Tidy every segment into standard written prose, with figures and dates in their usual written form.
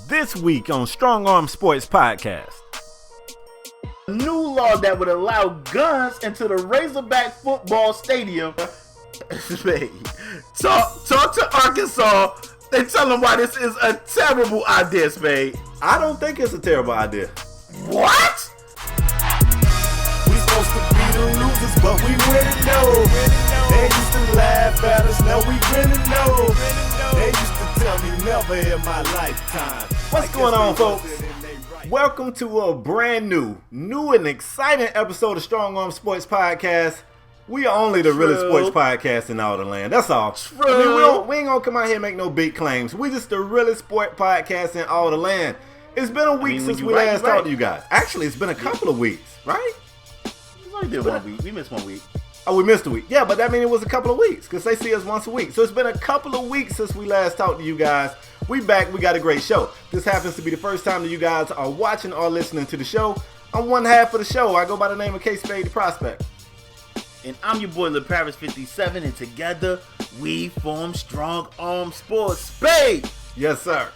This week on Strong Arm Sports Podcast. A new law that would allow guns into the Razorback football stadium. Talk to Arkansas and tell them why this is a terrible idea, Spade. I don't think it's a terrible idea. What? We supposed to be the losers, but we really know. They used to laugh at us, now we really know. They used to tell me never in my lifetime. What's going on, folks? Welcome to a brand new and exciting episode of Strong Arm Sports Podcast. We are only the realest sports podcast in all the land. That's all. True. I mean, we ain't gonna come out here and make no big claims. We just the realest sport podcast in all the land. It's been a week since we last talked to you guys. Actually, it's been a couple of weeks, right? We only did 1 week. We missed 1 week. Oh, we missed a week. Yeah, but that means it was a couple of weeks because they see us once a week. So it's been a couple of weeks since we last talked to you guys. We back. We got a great show. This happens to be the first time that you guys are watching or listening to the show. I'm one half of the show. I go by the name of K-Spade the Prospect. And I'm your boy, LeParis57, and together we form Strong Arm Sports. Spade! Yes, sir.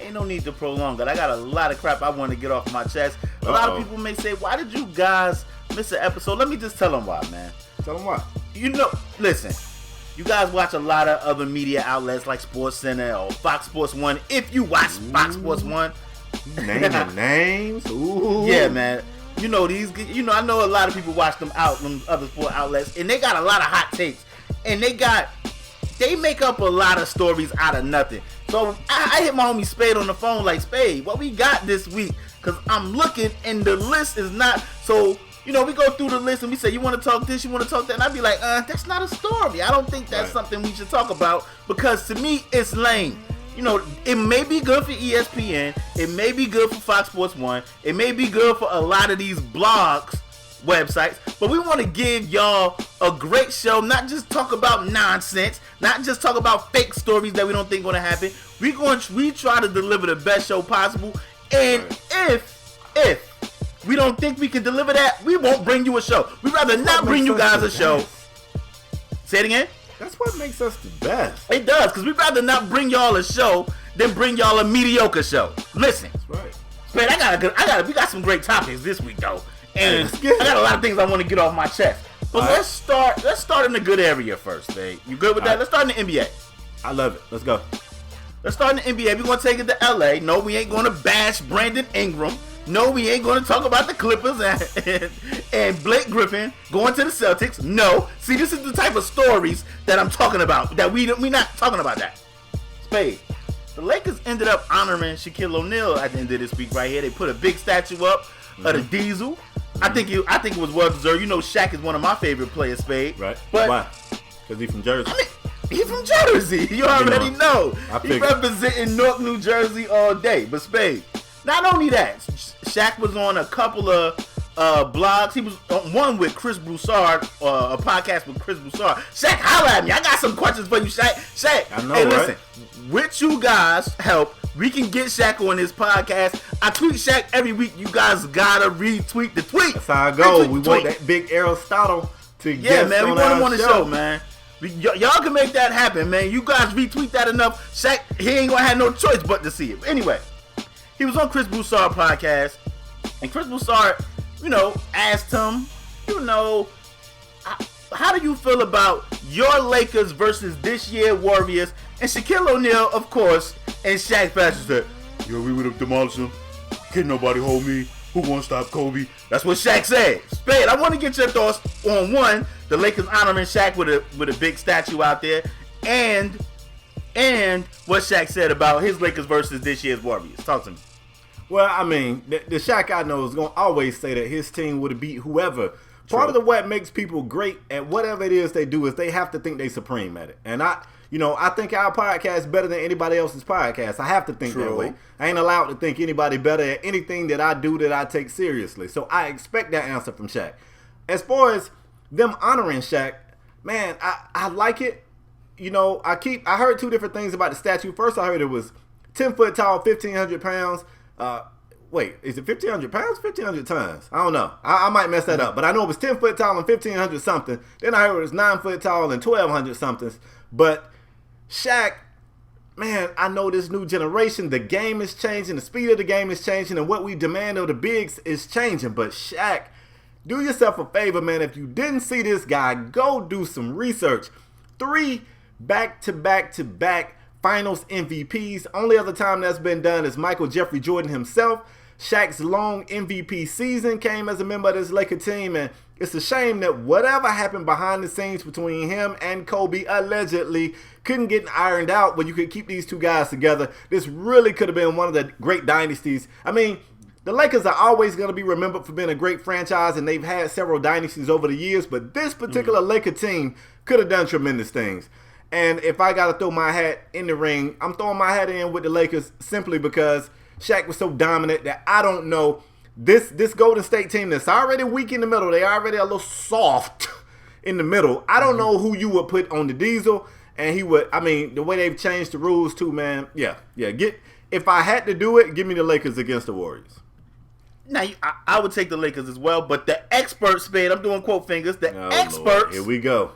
Ain't no need to prolong it. I got a lot of crap I want to get off my chest. A lot of people may say, why did you guys miss an episode? Let me just tell them why, man. Tell them why. You know, listen, you guys watch a lot of other media outlets like SportsCenter or Fox Sports 1. If you watch Fox Sports 1. Naming names. Ooh. Yeah, man. You know, I know a lot of people watch them other sport outlets, and they got a lot of hot takes. And they make up a lot of stories out of nothing. So I hit my homie Spade on the phone like, Spade, what we got this week? Because I'm looking and the list is not. So, you know, we go through the list and we say, you want to talk this, you want to talk that? And I'd be like, that's not a story. I don't think that's something we should talk about because to me, it's lame. You know, it may be good for ESPN. It may be good for Fox Sports 1. It may be good for a lot of these blogs, websites. But we want to give y'all a great show. Not just talk about nonsense. Not just talk about fake stories that we don't think going to happen. We try to deliver the best show possible. And if we don't think we can deliver that, we won't bring you a show. We'd rather not bring you guys a show. Say it again. That's what makes us the best. It does, because we'd rather not bring y'all a show than bring y'all a mediocre show. Listen. That's right. Man, we got some great topics this week, though. And I got a lot of things I want to get off my chest. But let's start in a good area first, babe. You good with that? Let's start in the NBA. I love it. Let's go. Let's start in the NBA. We're going to take it to LA. No, we ain't going to bash Brandon Ingram. No, we ain't going to talk about the Clippers and Blake Griffin going to the Celtics. No. See, this is the type of stories that I'm talking about. That we not talking about that. Spade. The Lakers ended up honoring Shaquille O'Neal at the end of this week right here. They put a big statue up of the Diesel. I think it was well deserved. You know, Shaq is one of my favorite players, Spade. Right. But why? Because he's from Jersey. I mean, he's from Jersey. You already know. He's representing Newark, New Jersey all day. But Spade. Not only that, Shaq was on a couple of blogs. He was on one with Chris Broussard, a podcast with Chris Broussard. Shaq, holla at me. I got some questions for you, Shaq. Shaq, I know, hey, right? Listen, with you guys' help, we can get Shaq on this podcast. I tweet Shaq every week. You guys gotta retweet the tweet. That's how I go. We want that big Aristotle to get man. We on want him on the show, show, man. Y'all can make that happen, man. You guys retweet that enough. Shaq, he ain't gonna have no choice but to see it. Anyway. He was on Chris Broussard podcast, and Chris Broussard, you know, asked him, you know, how do you feel about your Lakers versus this year Warriors? And Shaquille O'Neal, of course, and Shaq fashion said, yo, we would have demolished them. Can't nobody hold me. Who won't stop Kobe? That's what Shaq said. Spade, I want to get your thoughts on one, the Lakers honoring Shaq with a big statue out there, and what Shaq said about his Lakers versus this year's Warriors. Talk to me. Well, I mean, the Shaq I know is going to always say that his team would have beat whoever. Part of what makes people great at whatever it is they do is they have to think they supreme at it. And I think our podcast is better than anybody else's podcast. I have to think that way. I ain't allowed to think anybody better at anything that I do that I take seriously. So I expect that answer from Shaq. As far as them honoring Shaq, man, I like it. You know, I heard two different things about the statue. First, I heard it was 10 foot tall, 1,500 pounds. Wait, is it 1,500 pounds? 1,500 tons? I don't know. I might mess that up. But I know it was 10 foot tall and 1,500 something. Then I heard it was 9 foot tall and 1,200 somethings. But Shaq, man, I know this new generation, the game is changing, the speed of the game is changing, and what we demand of the bigs is changing. But Shaq, do yourself a favor, man. If you didn't see this guy, go do some research. 3 back-to-back-to-back Finals MVPs. Only other time that's been done is Michael Jeffrey Jordan himself. Shaq's long MVP season came as a member of this Laker team, and it's a shame that whatever happened behind the scenes between him and Kobe allegedly couldn't get ironed out, but you could keep these two guys together. This really could have been one of the great dynasties. I mean, the Lakers are always going to be remembered for being a great franchise, and they've had several dynasties over the years, but this particular Laker team could have done tremendous things. And if I got to throw my hat in the ring, I'm throwing my hat in with the Lakers simply because Shaq was so dominant that I don't know. This Golden State team that's already weak in the middle, they already a little soft in the middle. I don't know who you would put on the Diesel, and he would. I mean, the way they've changed the rules too, man. Yeah. If I had to do it, give me the Lakers against the Warriors. Now, I would take the Lakers as well, but the experts, Spade, I'm doing quote fingers. The experts. Lord. Here we go.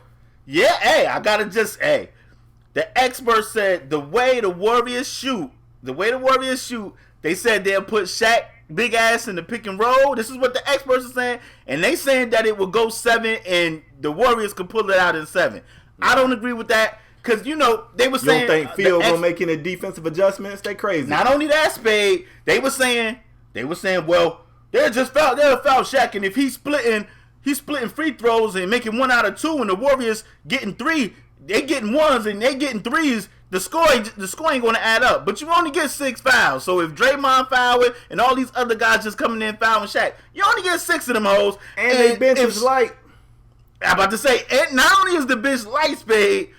Yeah, the experts said the way the Warriors shoot, they said they'll put Shaq big ass in the pick and roll. This is what the experts are saying, and they saying that it will go 7 and the Warriors could pull it out in 7. I don't agree with that because they were saying. You don't think Phil gonna make any defensive adjustments? They crazy. Not only that, Spade, they were saying, well, they'll foul Shaq, and if he's splitting free throws and making 1 out of 2, and the Warriors getting 3, they getting 1s and they getting 3s. The score ain't going to add up. But you only get 6 fouls. So if Draymond foul it and all these other guys just coming in fouling Shaq, you only get 6 of them hoes. And they bench is light. I'm about to say, and not only is the bench light, Spade,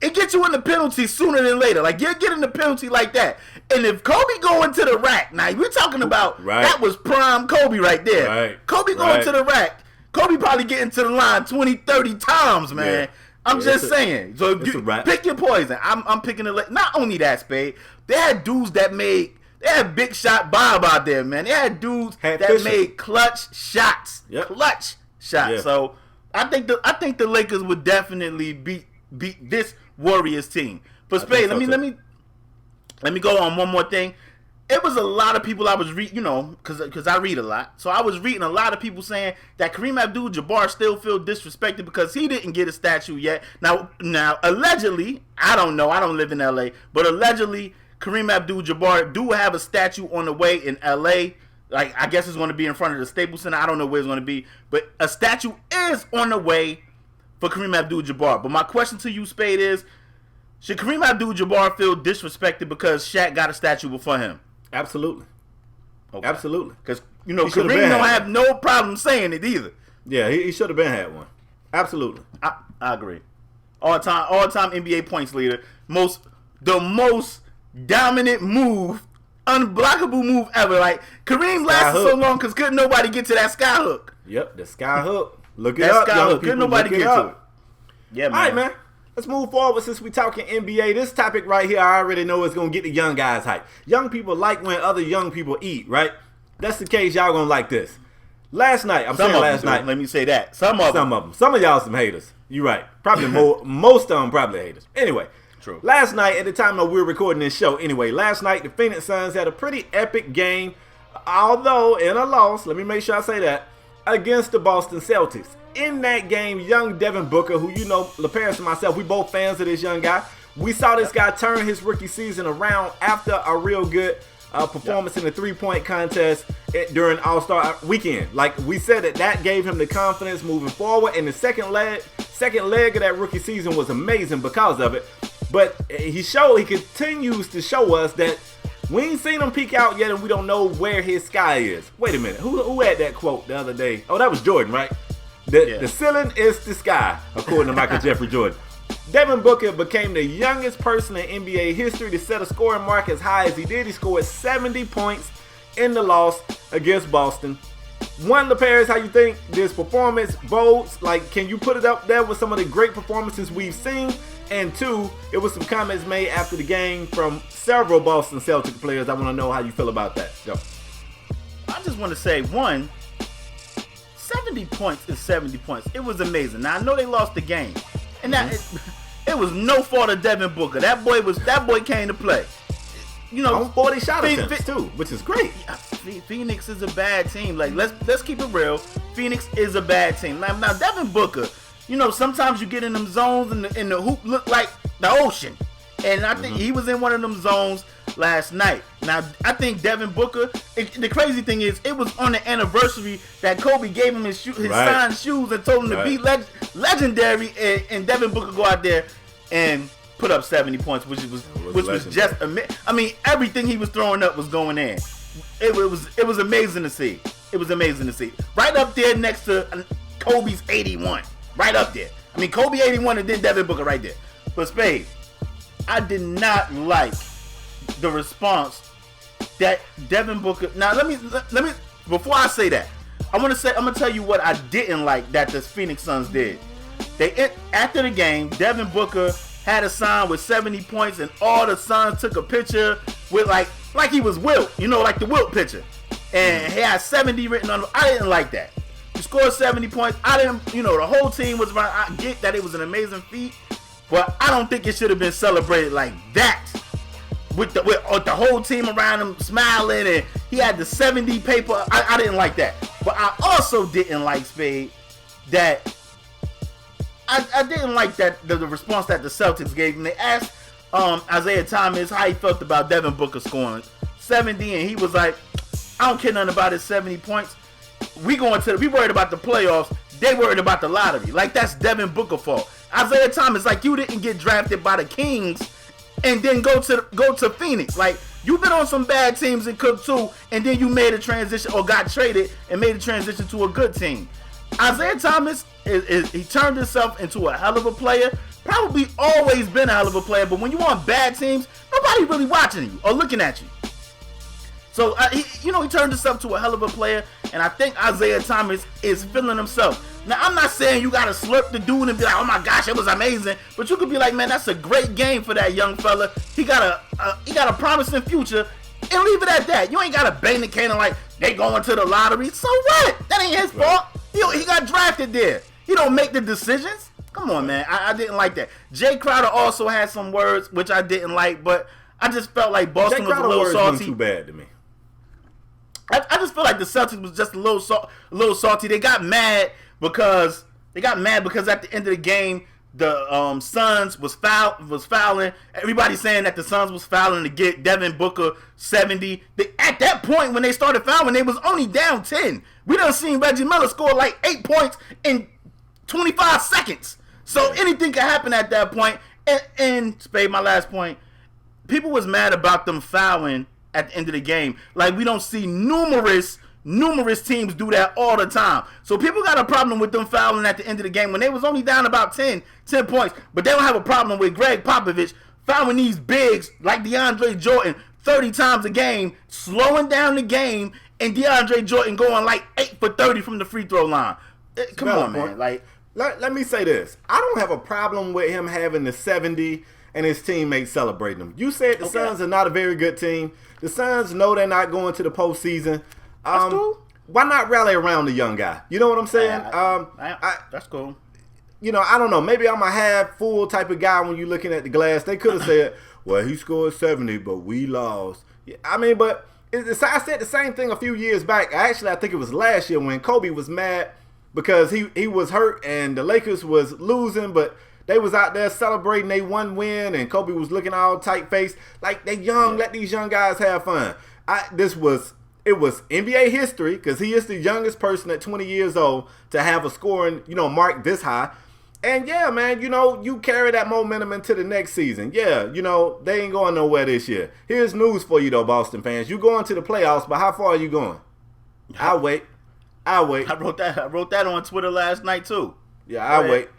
it gets you in the penalty sooner than later. Like, you're getting the penalty like that. And if Kobe going to the rack, now we're talking about that was prime Kobe right there. Right. Kobe going to the rack. Kobe probably getting to the line 20, 30 times, man. Yeah. I'm just saying. So if you pick your poison. I'm picking the. Not only that, Spade. They had dudes that made. They had Big Shot Bob out there, man. They had dudes that made clutch shots. Yep. Clutch shots. Yeah. So I think the Lakers would definitely beat this Warriors team. But Spade, let me go on one more thing. It was a lot of people I was reading, because I read a lot. So I was reading a lot of people saying that Kareem Abdul-Jabbar still feel disrespected because he didn't get a statue yet. Now, allegedly, I don't know, I don't live in LA, but allegedly, Kareem Abdul-Jabbar do have a statue on the way in LA. Like, I guess it's going to be in front of the Staples Center. I don't know where it's going to be, but a statue is on the way for Kareem Abdul-Jabbar. But my question to you, Spade, is should Kareem Abdul-Jabbar feel disrespected because Shaq got a statue before him? Absolutely. Okay. Absolutely. Because, Kareem don't have no problem saying it either. Yeah, he should have been had one. Absolutely. I agree. All-time NBA points leader. The most dominant move, unblockable move ever. Like, Kareem lasted so long because couldn't nobody get to that sky hook. Yep, the sky hook. Look it up, young people. Couldn't nobody get to it. Yeah, man. All right, man. Let's move forward since we're talking NBA. This topic right here, I already know is going to get the young guys hype. Young people like when other young people eat, right? That's the case. Y'all going to like this. Last night. Let me say that. Some of them. Some of y'all some haters. You're right. Probably most of them probably haters. Anyway. True. Last night, at the time that we were recording this show, last night, the Phoenix Suns had a pretty epic game, although in a loss, let me make sure I say that, against the Boston Celtics. In that game, young Devin Booker, who LaParis and myself, we both fans of this young guy. We saw this guy turn his rookie season around after a real good performance in the three-point contest during All-Star weekend. Like we said, that gave him the confidence moving forward. And the second leg of that rookie season was amazing because of it. But he continues to show us that we ain't seen him peak out yet, and we don't know where his sky is. Wait a minute, who had that quote the other day? Oh, that was Jordan, right? The ceiling is the sky, according to Michael Jeffrey Jordan. Devin Booker became the youngest person in NBA history to set a scoring mark as high as he did. He scored 70 points in the loss against Boston. One, LaParis, how you think this performance bodes? Like, can you put it up there with some of the great performances we've seen? And two, it was some comments made after the game from several Boston Celtics players. I want to know how you feel about that. Go. I just want to say, 70 points is 70 points. It was amazing. Now, I know they lost the game. And It was no fault of Devin Booker. That boy came to play. You know, on 40 shot attempts too, which is great. Phoenix is a bad team. Like let's keep it real. Phoenix is a bad team. Now Devin Booker, you know, sometimes you get in them zones and the hoop look like the ocean. And I think he was in one of them zones last night. Now, I think Devin Booker, the crazy thing is, it was on the anniversary that Kobe gave him his signed shoes and told him to be legendary. And Devin Booker go out there and put up 70 points, which was just I mean, everything he was throwing up was going in. It was amazing to see. It was amazing to see. Right up there next to Kobe's 81. Right up there. I mean, Kobe 81 and then Devin Booker right there. But Spade, I did not like the response that Devin Booker. Now let me before I say that, I'm gonna tell you what I didn't like that the Phoenix Suns did. After the game, Devin Booker had a sign with 70 points, and all the Suns took a picture with like he was Wilt, you know, like the Wilt picture, and he had 70 written on him. I didn't like that. You scored 70 points. I didn't, you know, the whole team was around. I get that it was an amazing feat. But I don't think it should have been celebrated like that. With the whole team around him smiling and he had the 70 paper. I didn't like that. But I also didn't like, Spade, that I didn't like that the response that the Celtics gave him. They asked Isaiah Thomas how he felt about Devin Booker scoring 70, and he was like, I don't care nothing about his 70 points. We worried about the playoffs. They worried about the lottery. Like, that's Devin Booker fault. Isaiah Thomas, like, you didn't get drafted by the Kings and then go to Phoenix. Like, you've been on some bad teams in Cook too, and then you made a transition or got traded and made a transition to a good team. Isaiah Thomas he turned himself into a hell of a player. Probably always been a hell of a player, but when you're on bad teams, nobody really watching you or looking at you. So, he turned himself to a hell of a player, and I think Isaiah Thomas is feeling himself. Now, I'm not saying you got to slurp the dude and be like, oh my gosh, it was amazing, but you could be like, man, that's a great game for that young fella. He got a promising future, and leave it at that. You ain't got to bang the cannon like they going to the lottery. So what? That ain't his fault. He got drafted there. He don't make the decisions. Come on, man. I didn't like that. Jay Crowder also had some words, which I didn't like, but I just felt like Boston was a little salty. Too bad to me. I just feel like the Celtics was just a little salty. They got mad because at the end of the game, the Suns was fouling. Everybody saying that the Suns was fouling to get Devin Booker 70. At that point, when they started fouling, they was only down 10. We done seen Reggie Miller score like 8 points in 25 seconds. So anything could happen at that point. And Spade, my last point, people was mad about them fouling at the end of the game. Like, we don't see numerous teams do that all the time. So people got a problem with them fouling at the end of the game when they was only down about 10 points. But they don't have a problem with Greg Popovich fouling these bigs like DeAndre Jordan 30 times a game, slowing down the game, and DeAndre Jordan going like 8 for 30 from the free throw line. Come on, man. Like, let me say this. I don't have a problem with him having the 70 and his teammates celebrating him. You said the Suns are not a very good team. The Suns know they're not going to the postseason. That's cool. Why not rally around the young guy? You know what I'm saying? That's cool. You know, I don't know. Maybe I'm a half full type of guy when you're looking at the glass. They could have said, well, he scored 70, but we lost. Yeah, I mean, but I said the same thing a few years back. I think it was last year when Kobe was mad because he was hurt and the Lakers was losing, but they was out there celebrating they one win, and Kobe was looking all tight-faced. Like, they young, let these young guys have fun. It was NBA history because he is the youngest person at 20 years old to have a scoring, mark this high. And, yeah, man, you carry that momentum into the next season. Yeah, they ain't going nowhere this year. Here's news for you, though, Boston fans. You going to the playoffs, but how far are you going? I'll wait. I wrote that on Twitter last night, too. Yeah, I'll wait.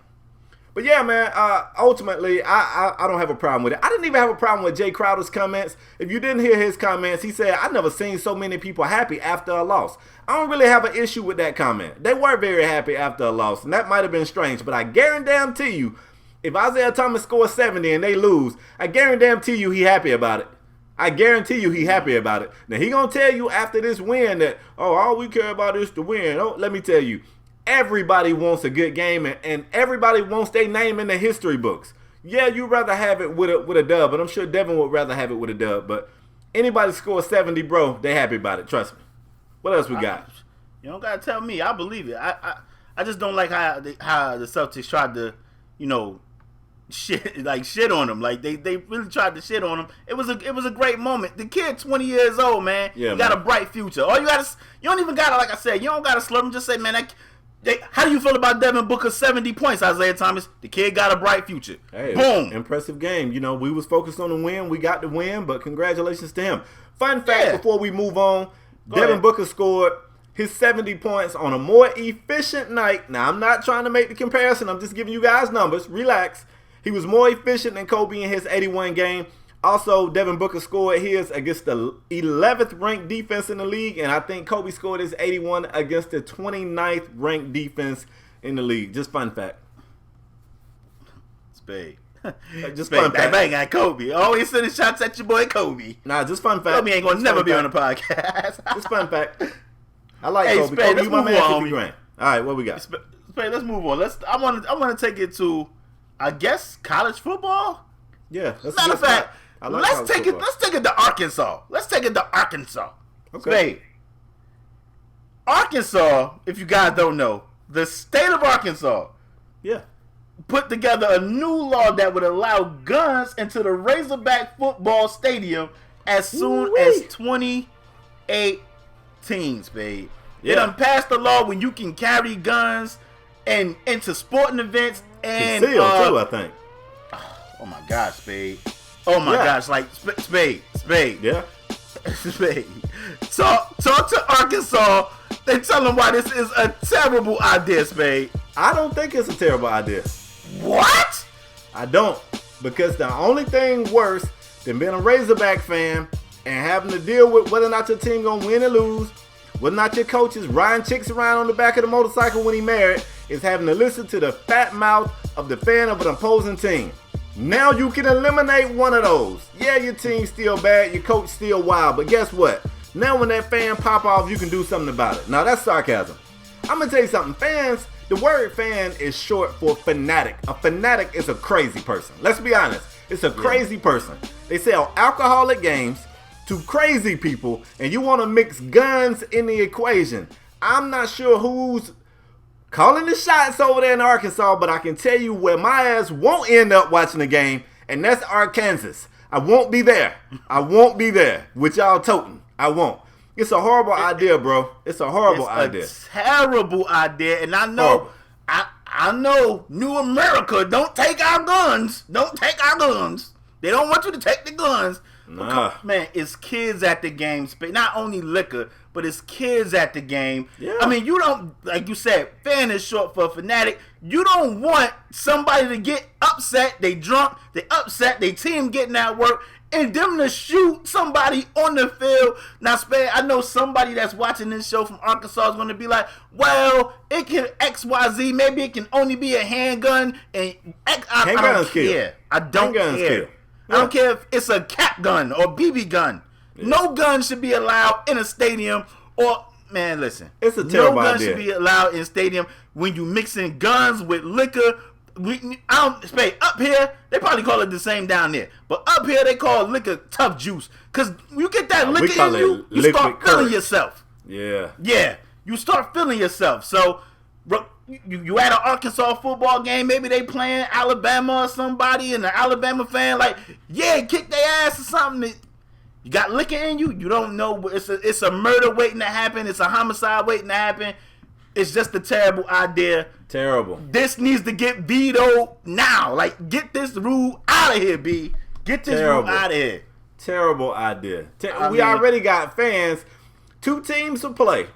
But yeah, man, ultimately, I don't have a problem with it. I didn't even have a problem with Jay Crowder's comments. If you didn't hear his comments, he said, I never seen so many people happy after a loss. I don't really have an issue with that comment. They were very happy after a loss, and that might have been strange. But I guarantee you, if Isaiah Thomas scores 70 and they lose, I guarantee you he happy about it. I guarantee you he happy about it. Now, he going to tell you after this win that, all we care about is the win. Oh, let me tell you. Everybody wants a good game, and everybody wants their name in the history books. Yeah, you'd rather have it with a dub, but I'm sure Devin would rather have it with a dub. But anybody score 70, bro, they happy about it. Trust me. What else we got? You don't gotta tell me. I believe it. I just don't like how the Celtics tried to, shit on him. Like they really tried to shit on him. It was a great moment. The kid, 20 years old, man. Yeah, he got a bright future. All you don't even gotta, like I said, you don't gotta slur him. Just say, man, how do you feel about Devin Booker's 70 points, Isaiah Thomas? The kid got a bright future. Hey, boom. Impressive game. We was focused on the win. We got the win, but congratulations to him. Fun fact before we move on, Devin Booker scored his 70 points on a more efficient night. Now, I'm not trying to make the comparison. I'm just giving you guys numbers. Relax. He was more efficient than Kobe in his 81 game. Also, Devin Booker scored his against the 11th ranked defense in the league, and I think Kobe scored his 81 against the 29th ranked defense in the league. Just fun fact. Spade. Just fun fact. Bang got Kobe. Always sending shots at your boy Kobe. Nah, just fun fact. Kobe ain't gonna never be on the podcast. Just fun fact. I like Kobe. Spade, Kobe, you my man, 50 grand. All right, what we got? Spade, let's move on. I want to take it to, I guess, college football. Yeah. Matter of fact, let's take football. it to Arkansas. Let's take it to Arkansas. Okay. Spade. Arkansas, if you guys don't know, the state of Arkansas Yeah. put together a new law that would allow guns into the Razorback football stadium as soon as 2018, Spade. They done passed the law when you can carry guns and into sporting events and Concealed too, I think. Oh my gosh, Spade. Oh my gosh, like Spade. Yeah. Spade. Talk to Arkansas and tell them why this is a terrible idea, Spade. I don't think it's a terrible idea. What? I don't. Because the only thing worse than being a Razorback fan and having to deal with whether or not your team gonna win or lose, whether or not your coach is riding chicks around on the back of the motorcycle when he married, is having to listen to the fat mouth of the fan of an opposing team. Now you can eliminate one of those. Yeah, your team's still bad, your coach still wild, but guess what? Now when that fan pop off, you can do something about it. Now that's sarcasm. I'm gonna tell you something. Fans, the word fan is short for fanatic. A fanatic is a crazy person. Let's be honest. It's a crazy person. They sell alcohol at games to crazy people, and you want to mix guns in the equation. I'm not sure who's calling the shots over there in Arkansas, but I can tell you where my ass won't end up watching the game, and that's Arkansas. I won't be there. I won't be there with y'all toting. I won't. It's a horrible idea, bro. It's a horrible idea. It's a terrible idea, and I know, I know, New America don't take our guns. Don't take our guns. They don't want you to take the guns. Nah. Man, it's kids at the game. Not only liquor, but it's kids at the game. Yeah. I mean, you don't, like you said, fan is short for fanatic. You don't want somebody to get upset, they drunk, they upset, they team getting at work, and them to shoot somebody on the field. Now, Spade, I know somebody that's watching this show from Arkansas is going to be like, well, it can XYZ, maybe it can only be a handgun, and I don't care. I don't care. I don't care if it's a cap gun or BB gun. Yeah. No gun should be allowed in a stadium. Or, man, listen. It's a terrible idea. No gun should be allowed in a stadium when you mixing guns with liquor. Spade, up here, they probably call it the same down there. But up here, they call liquor tough juice. Because you get that liquor in you, you start feeling yourself. Yeah. Yeah. You start feeling yourself. So, you at an Arkansas football game, maybe they playing Alabama or somebody, and the Alabama fan like, yeah, kick their ass or something. You got liquor in you. You don't know. It's a murder waiting to happen. It's a homicide waiting to happen. It's just a terrible idea. Terrible. This needs to get vetoed now. Like, get this rule out of here, B. Get this rule out of here. Terrible idea. We already got fans. 2 teams will play.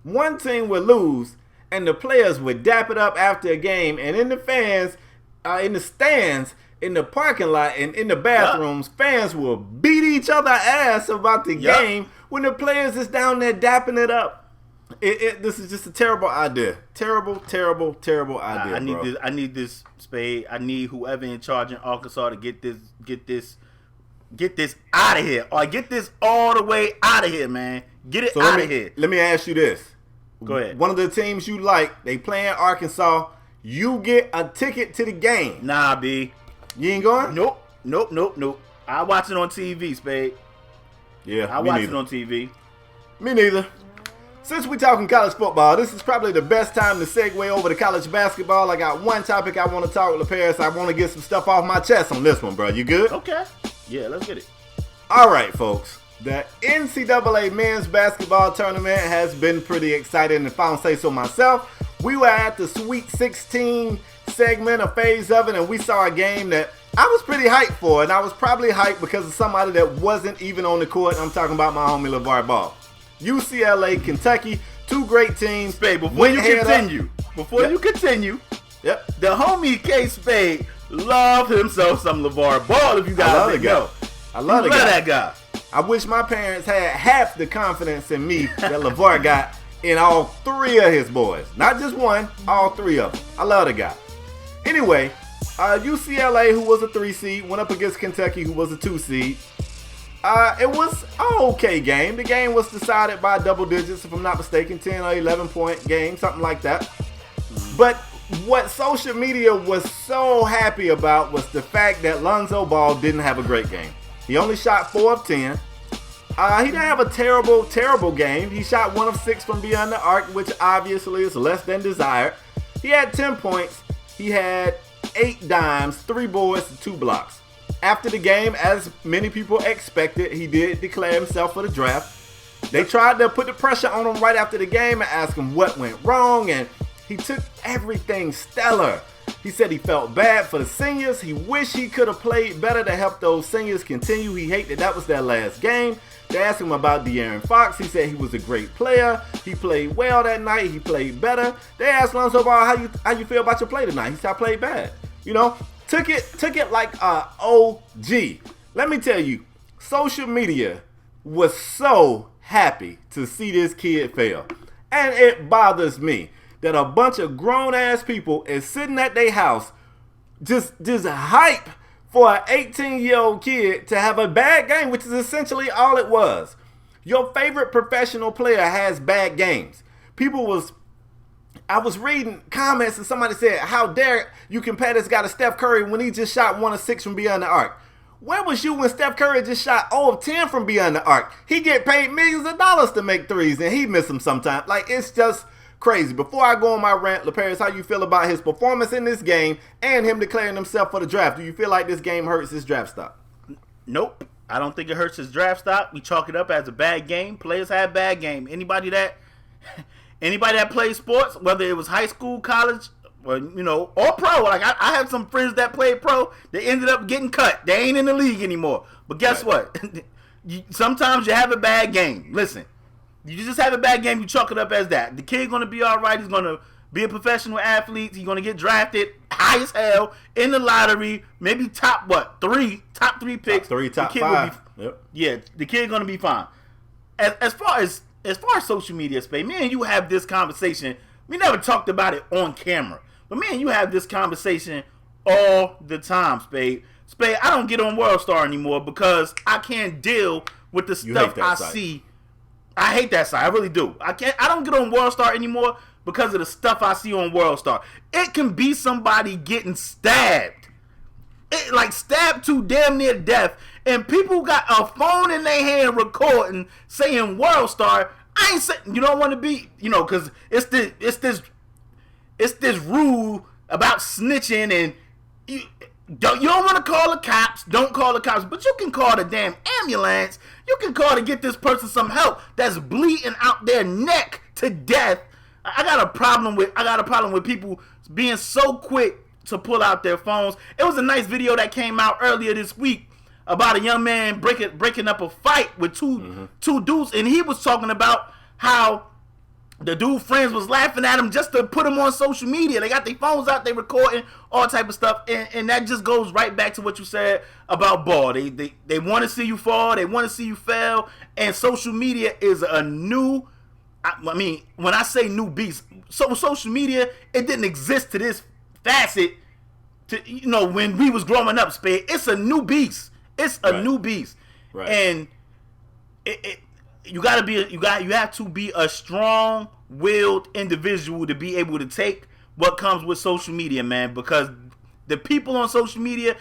1 team will lose. And the players would dap it up after a game, and in the fans, in the stands, in the parking lot, and in the bathrooms, fans will beat each other ass about the game when the players is down there dapping it up. This is just a terrible idea. Terrible idea. I need this, Spade. I need whoever in charge in Arkansas to get this out of here, or get this all the way out of here, man. Get it out of here. Let me ask you this. Go ahead. One of the teams you like, they play in Arkansas. You get a ticket to the game. Nah, B. You ain't going? Nope. I watch it on TV, Spade. Yeah, I watch it on TV. Me neither. Since we talking college football, this is probably the best time to segue over to college basketball. I got one topic I want to talk with LaParis. I want to get some stuff off my chest on this one, bro. You good? Okay. Yeah, let's get it. All right, folks. The NCAA men's basketball tournament has been pretty exciting, if I don't say so myself. We were at the Sweet 16 segment, a phase of it, and we saw a game that I was pretty hyped for, and I was probably hyped because of somebody that wasn't even on the court. I'm talking about my homie LeVar Ball. UCLA, Kentucky, two great teams. Spade, before you continue, the homie K Spade loved himself some LeVar Ball, if you guys didn't know. I love that guy. I wish my parents had half the confidence in me that LeVar got in all three of his boys. Not just one, all three of them. I love the guy. Anyway, UCLA, who was a 3 seed, went up against Kentucky, who was a 2 seed. It was an okay game. The game was decided by double digits, if I'm not mistaken, 10 or 11 point game, something like that. But what social media was so happy about was the fact that Lonzo Ball didn't have a great game. He only shot 4 of 10. He didn't have a terrible game. He shot 1 of 6 from beyond the arc, which obviously is less than desired. He had 10 points. He had 8 dimes, 3 boards, and 2 blocks. After the game, as many people expected, he did declare himself for the draft. They tried to put the pressure on him right after the game and ask him what went wrong, and he took everything stellar. He said he felt bad for the seniors. He wished he could have played better to help those seniors continue. He hated that was their last game. They asked him about De'Aaron Fox. He said he was a great player. He played well that night. He played better. They asked Lonzo Ball, how you feel about your play tonight? He said, I played bad. You know, took it like a OG. Let me tell you, social media was so happy to see this kid fail. And it bothers me that a bunch of grown-ass people is sitting at their house just hype for an 18-year-old kid to have a bad game, which is essentially all it was. Your favorite professional player has bad games. I was reading comments and somebody said, how dare you compare this guy to Steph Curry when he just shot 1 of 6 from beyond the arc? Where was you when Steph Curry just shot 0 of 10 from beyond the arc? He get paid millions of dollars to make threes and he miss them sometimes. Like, it's just crazy. Before I go on my rant, LaParis, how you feel about his performance in this game and him declaring himself for the draft? Do you feel like this game hurts his draft stock? Nope. I don't think it hurts his draft stock. We chalk it up as a bad game. Players have bad game. Anybody that plays sports, whether it was high school, college, or or pro. Like I have some friends that played pro. They ended up getting cut. They ain't in the league anymore. But guess what? Sometimes you have a bad game. Listen. You just have a bad game, you chalk it up as that. The kid going to be all right. He's going to be a professional athlete. He's going to get drafted high as hell in the lottery. Maybe top 3 picks. Top 5. Yep. Yeah, the kid going to be fine. As far as social media, Spade, me and you have this conversation. We never talked about it on camera. But me and you have this conversation all the time, Spade. Spade, I don't get on World Star anymore because I can't deal with the stuff I see. I hate that site. I really do. I don't get on World Star anymore because of the stuff I see on World Star. It can be somebody getting stabbed. Stabbed to damn near death. And people got a phone in their hand recording saying World Star. I ain't saying you don't want to be, because it's this rule about snitching and you don't want to call the cops. Don't call the cops, but you can call the damn ambulance. You can call to get this person some help that's bleeding out their neck to death. I got a problem with people being so quick to pull out their phones. It was a nice video that came out earlier this week about a young man breaking up a fight with two dudes, and he was talking about how the dude friends was laughing at him just to put him on social media. They got their phones out, they recording all type of stuff, and that just goes right back to what you said about Ball. They want to see you fall, they want to see you fail, and social media is a new. I mean, when I say new beast, so social media, it didn't exist to this facet. To when we was growing up, Spade, it's a new beast. It's a new beast, right. And you have to be a strong-willed individual to be able to take what comes with social media, man. Because the people on social media,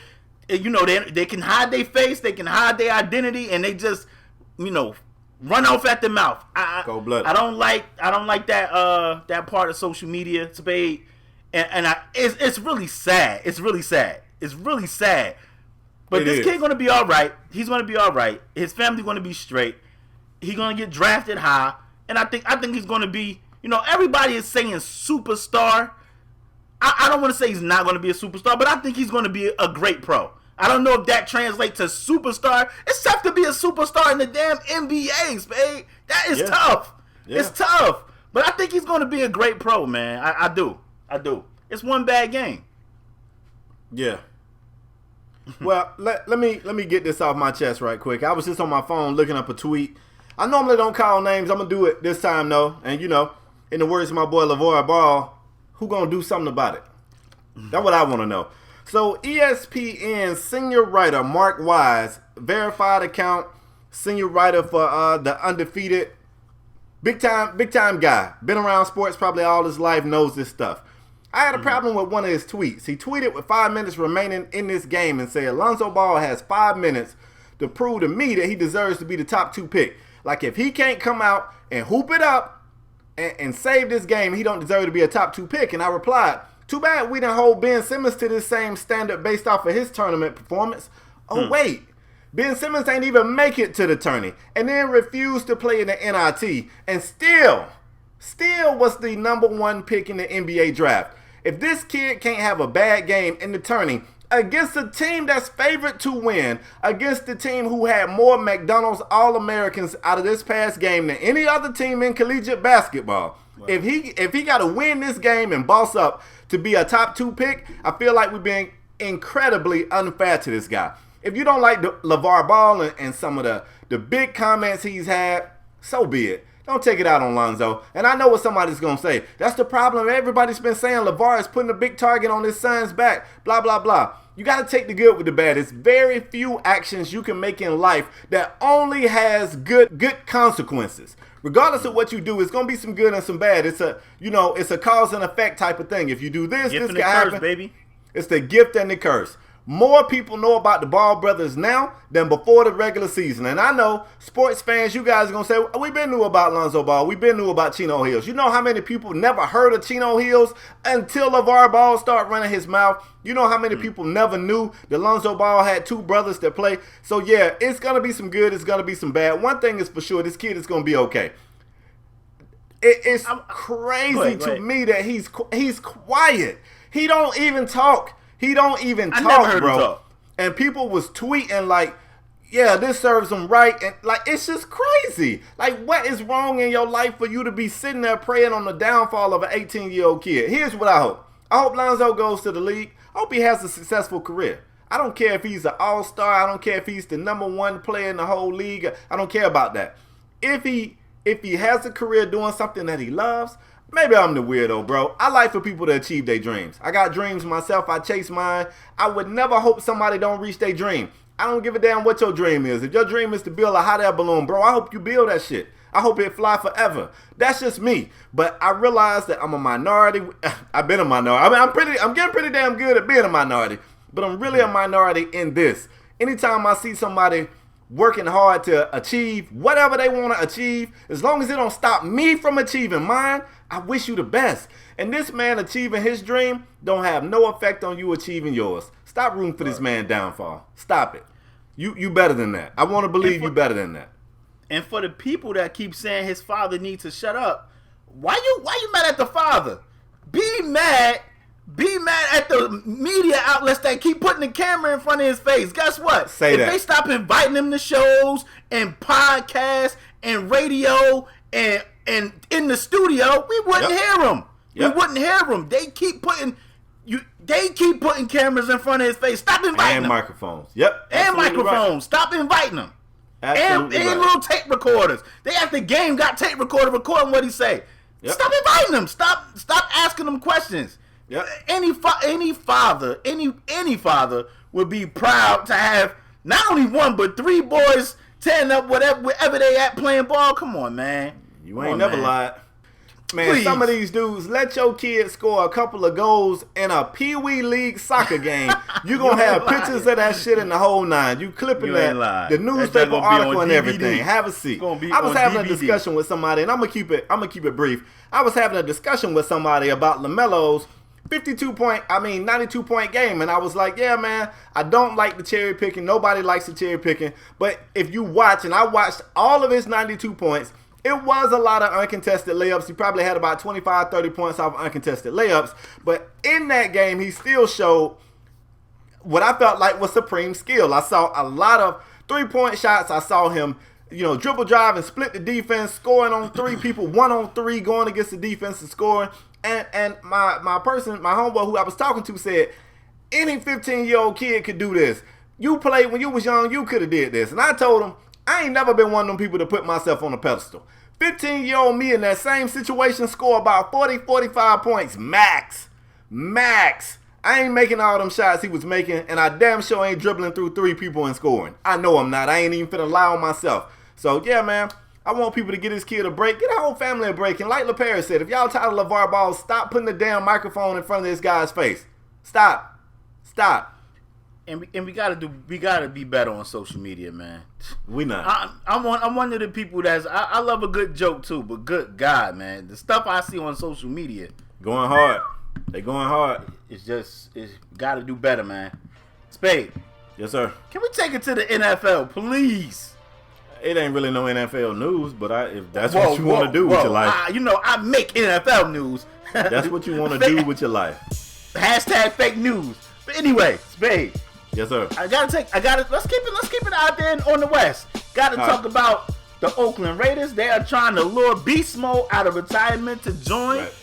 you know, they can hide their face, they can hide their identity, and they just, you know, run off at the mouth. Cold-blooded. I don't like that part of social media, Spade, and it's really sad. It's really sad. It's really sad. But this kid gonna be all right. He's gonna be all right. His family gonna be straight. He's gonna get drafted high, and I think he's gonna be. You know, everybody is saying superstar. I don't want to say he's not going to be a superstar, but I think he's going to be a great pro. I don't know if that translates to superstar. It's tough to be a superstar in the damn NBA, Spade. That is tough. Yeah. It's tough. But I think he's going to be a great pro, man. I do. It's one bad game. Yeah. Well, let me get this off my chest right quick. I was just on my phone looking up a tweet. I normally don't call names. I'm going to do it this time, though. And, you know, in the words of my boy LeVar Ball, who gonna do something about it? That's what I want to know. So ESPN senior writer Mark Wise, verified account, senior writer for the Undefeated, big time guy, been around sports probably all his life, knows this stuff. I had a problem with one of his tweets. He tweeted with 5 minutes remaining in this game and said Lonzo Ball has 5 minutes to prove to me that he deserves to be the top 2 pick. Like if he can't come out and hoop it up and save this game, he don't deserve to be a top 2 pick. And I replied, too bad we didn't hold Ben Simmons to this same standard based off of his tournament performance. Oh, wait. Ben Simmons ain't even make it to the tourney and then refused to play in the NIT and still was the number 1 pick in the NBA draft. If this kid can't have a bad game in the tourney against a team that's favored to win, against the team who had more McDonald's All-Americans out of this past game than any other team in collegiate basketball. Wow. If he got to win this game and boss up to be a top 2 pick, I feel like we're being incredibly unfair to this guy. If you don't like LeVar Ball and some of the big comments he's had, so be it. Don't take it out on Lonzo. And I know what somebody's going to say. That's the problem. Everybody's been saying LeVar is putting a big target on his son's back. Blah, blah, blah. You got to take the good with the bad. There's very few actions you can make in life that only has good consequences. Regardless of what you do, it's going to be some good and some bad. It's a cause and effect type of thing. If you do this, this can happen. Baby. It's the gift and the curse. More people know about the Ball brothers now than before the regular season. And I know sports fans, you guys are going to say, we've been knew about Lonzo Ball. We've been knew about Chino Hills. You know how many people never heard of Chino Hills until LeVar Ball started running his mouth? You know how many people never knew that Lonzo Ball had 2 brothers that play? So, yeah, it's going to be some good. It's going to be some bad. One thing is for sure, this kid is going to be okay. It's crazy to me that he's quiet. He don't even talk. He don't even talk, bro. And people was tweeting like, yeah, this serves him right. And like, it's just crazy. Like, what is wrong in your life for you to be sitting there praying on the downfall of an 18-year-old kid? Here's what I hope. I hope Lonzo goes to the league. I hope he has a successful career. I don't care if he's an all-star. I don't care if he's the number 1 player in the whole league. I don't care about that. If he has a career doing something that he loves, maybe I'm the weirdo, bro. I like for people to achieve their dreams. I got dreams myself. I chase mine. I would never hope somebody don't reach their dream. I don't give a damn what your dream is. If your dream is to build a hot air balloon, bro, I hope you build that shit. I hope it fly forever. That's just me. But I realize that I'm a minority. I've been a minority. I'm getting pretty damn good at being a minority. But I'm really a minority in this. Anytime I see somebody working hard to achieve whatever they want to achieve, as long as it don't stop me from achieving mine, I wish you the best. And this man achieving his dream don't have no effect on you achieving yours. Stop rooting for this man downfall. Stop it. You better than that. I want to believe you better than that. And for the people that keep saying his father needs to shut up, why you mad at the father? Be mad at the media outlets that keep putting the camera in front of his face. Guess what? If they stop inviting him to shows and podcasts and radio and in the studio, we wouldn't hear him. We wouldn't hear him. They keep putting cameras in front of his face. Stop inviting him. And microphones. Yep. And microphones. Right. Stop inviting him. Absolutely and little tape recorders. They at the game got tape recorder recording what he say. Yep. Stop inviting him. Stop asking them questions. Yep. Any father would be proud to have not only 1 but 3 boys tearing up wherever they at playing ball. Come on, man. You ain't never lied. Man, Please. some of these dudes, let your kid score a couple of goals in a Pee Wee League soccer game. You're going to have pictures of that shit in the whole nine. You clipping You that, ain't lying. the That newspaper gonna be article on and DVD. everything. Have a seat. Gonna be I was on having a DVD. discussion with somebody, and I'm going to keep it brief. I was having a discussion with somebody about LaMelo's 92-point game, and I was like, yeah, man, I don't like the cherry picking. Nobody likes the cherry picking. But if you watch, and I watched all of his 92 points, it was a lot of uncontested layups. He probably had about 25, 30 points off uncontested layups. But in that game, he still showed what I felt like was supreme skill. I saw a lot of three-point shots. I saw him, dribble drive and split the defense, scoring on three people, 1-on-3, going against the defense and scoring. And my homeboy who I was talking to said, any 15-year-old kid could do this. You played when you was young, you could have did this. And I told him, I ain't never been one of them people to put myself on a pedestal. 15-year-old me in that same situation score about 40, 45 points max. I ain't making all them shots he was making, and I damn sure ain't dribbling through three people and scoring. I know I'm not. I ain't even finna lie on myself. So, yeah, man, I want people to get his kid a break. Get our whole family a break. And like LaParrish said, if y'all tired of LeVar Ball, stop putting the damn microphone in front of this guy's face. Stop. And we gotta be better on social media, man. We not. I'm one of the people I love a good joke too, but good God, man, the stuff I see on social media Going hard. They going hard. it's gotta do better, man. Spade, Yes, sir. can we take it to the NFL, please? It ain't really no NFL news, but if that's what you want to do with your life, I make NFL news. that's what you want to do with your life. Hashtag fake news. But anyway, Spade, Yes, sir. let's keep it out there on the West. Gotta All talk right. about the Oakland Raiders. They are trying to lure Beast Mode out of retirement to join Right.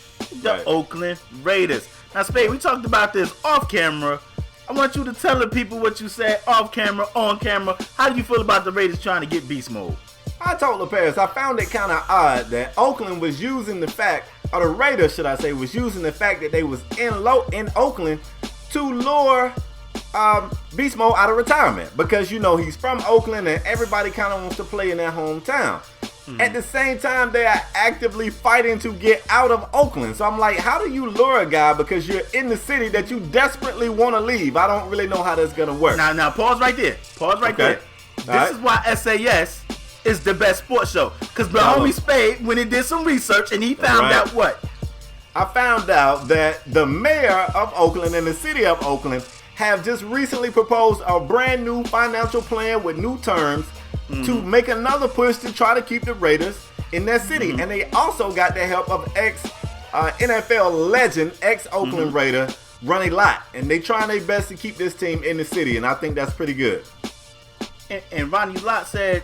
the Right. Oakland Raiders. Now, Spade, we talked about this off camera. I want you to tell the people what you said off camera, on camera. How do you feel about the Raiders trying to get Beast Mode? I told LaParrish, I found it kind of odd that Oakland was using the fact, or the Raiders, should I say, was using the fact that they was in Oakland to lure Beast Mode out of retirement, because he's from Oakland and everybody kind of wants to play in their hometown. At the same time, they are actively fighting to get out of Oakland. So I'm like, how do you lure a guy because you're in the city that you desperately want to leave? I don't really know how that's gonna work. Now, pause right there. Okay. This All is why SAS is the best sports show. Because the Y'all homie look- Spade, when he did some research, and he found right. out what? I found out that the mayor of Oakland and the city of Oakland have just recently proposed a brand new financial plan with new terms to make another push to try to keep the Raiders in their city. And they also got the help of ex-NFL legend, ex-Oakland Raider, Ronnie Lott. And they trying their best to keep this team in the city, and I think that's pretty good. And Ronnie Lott said,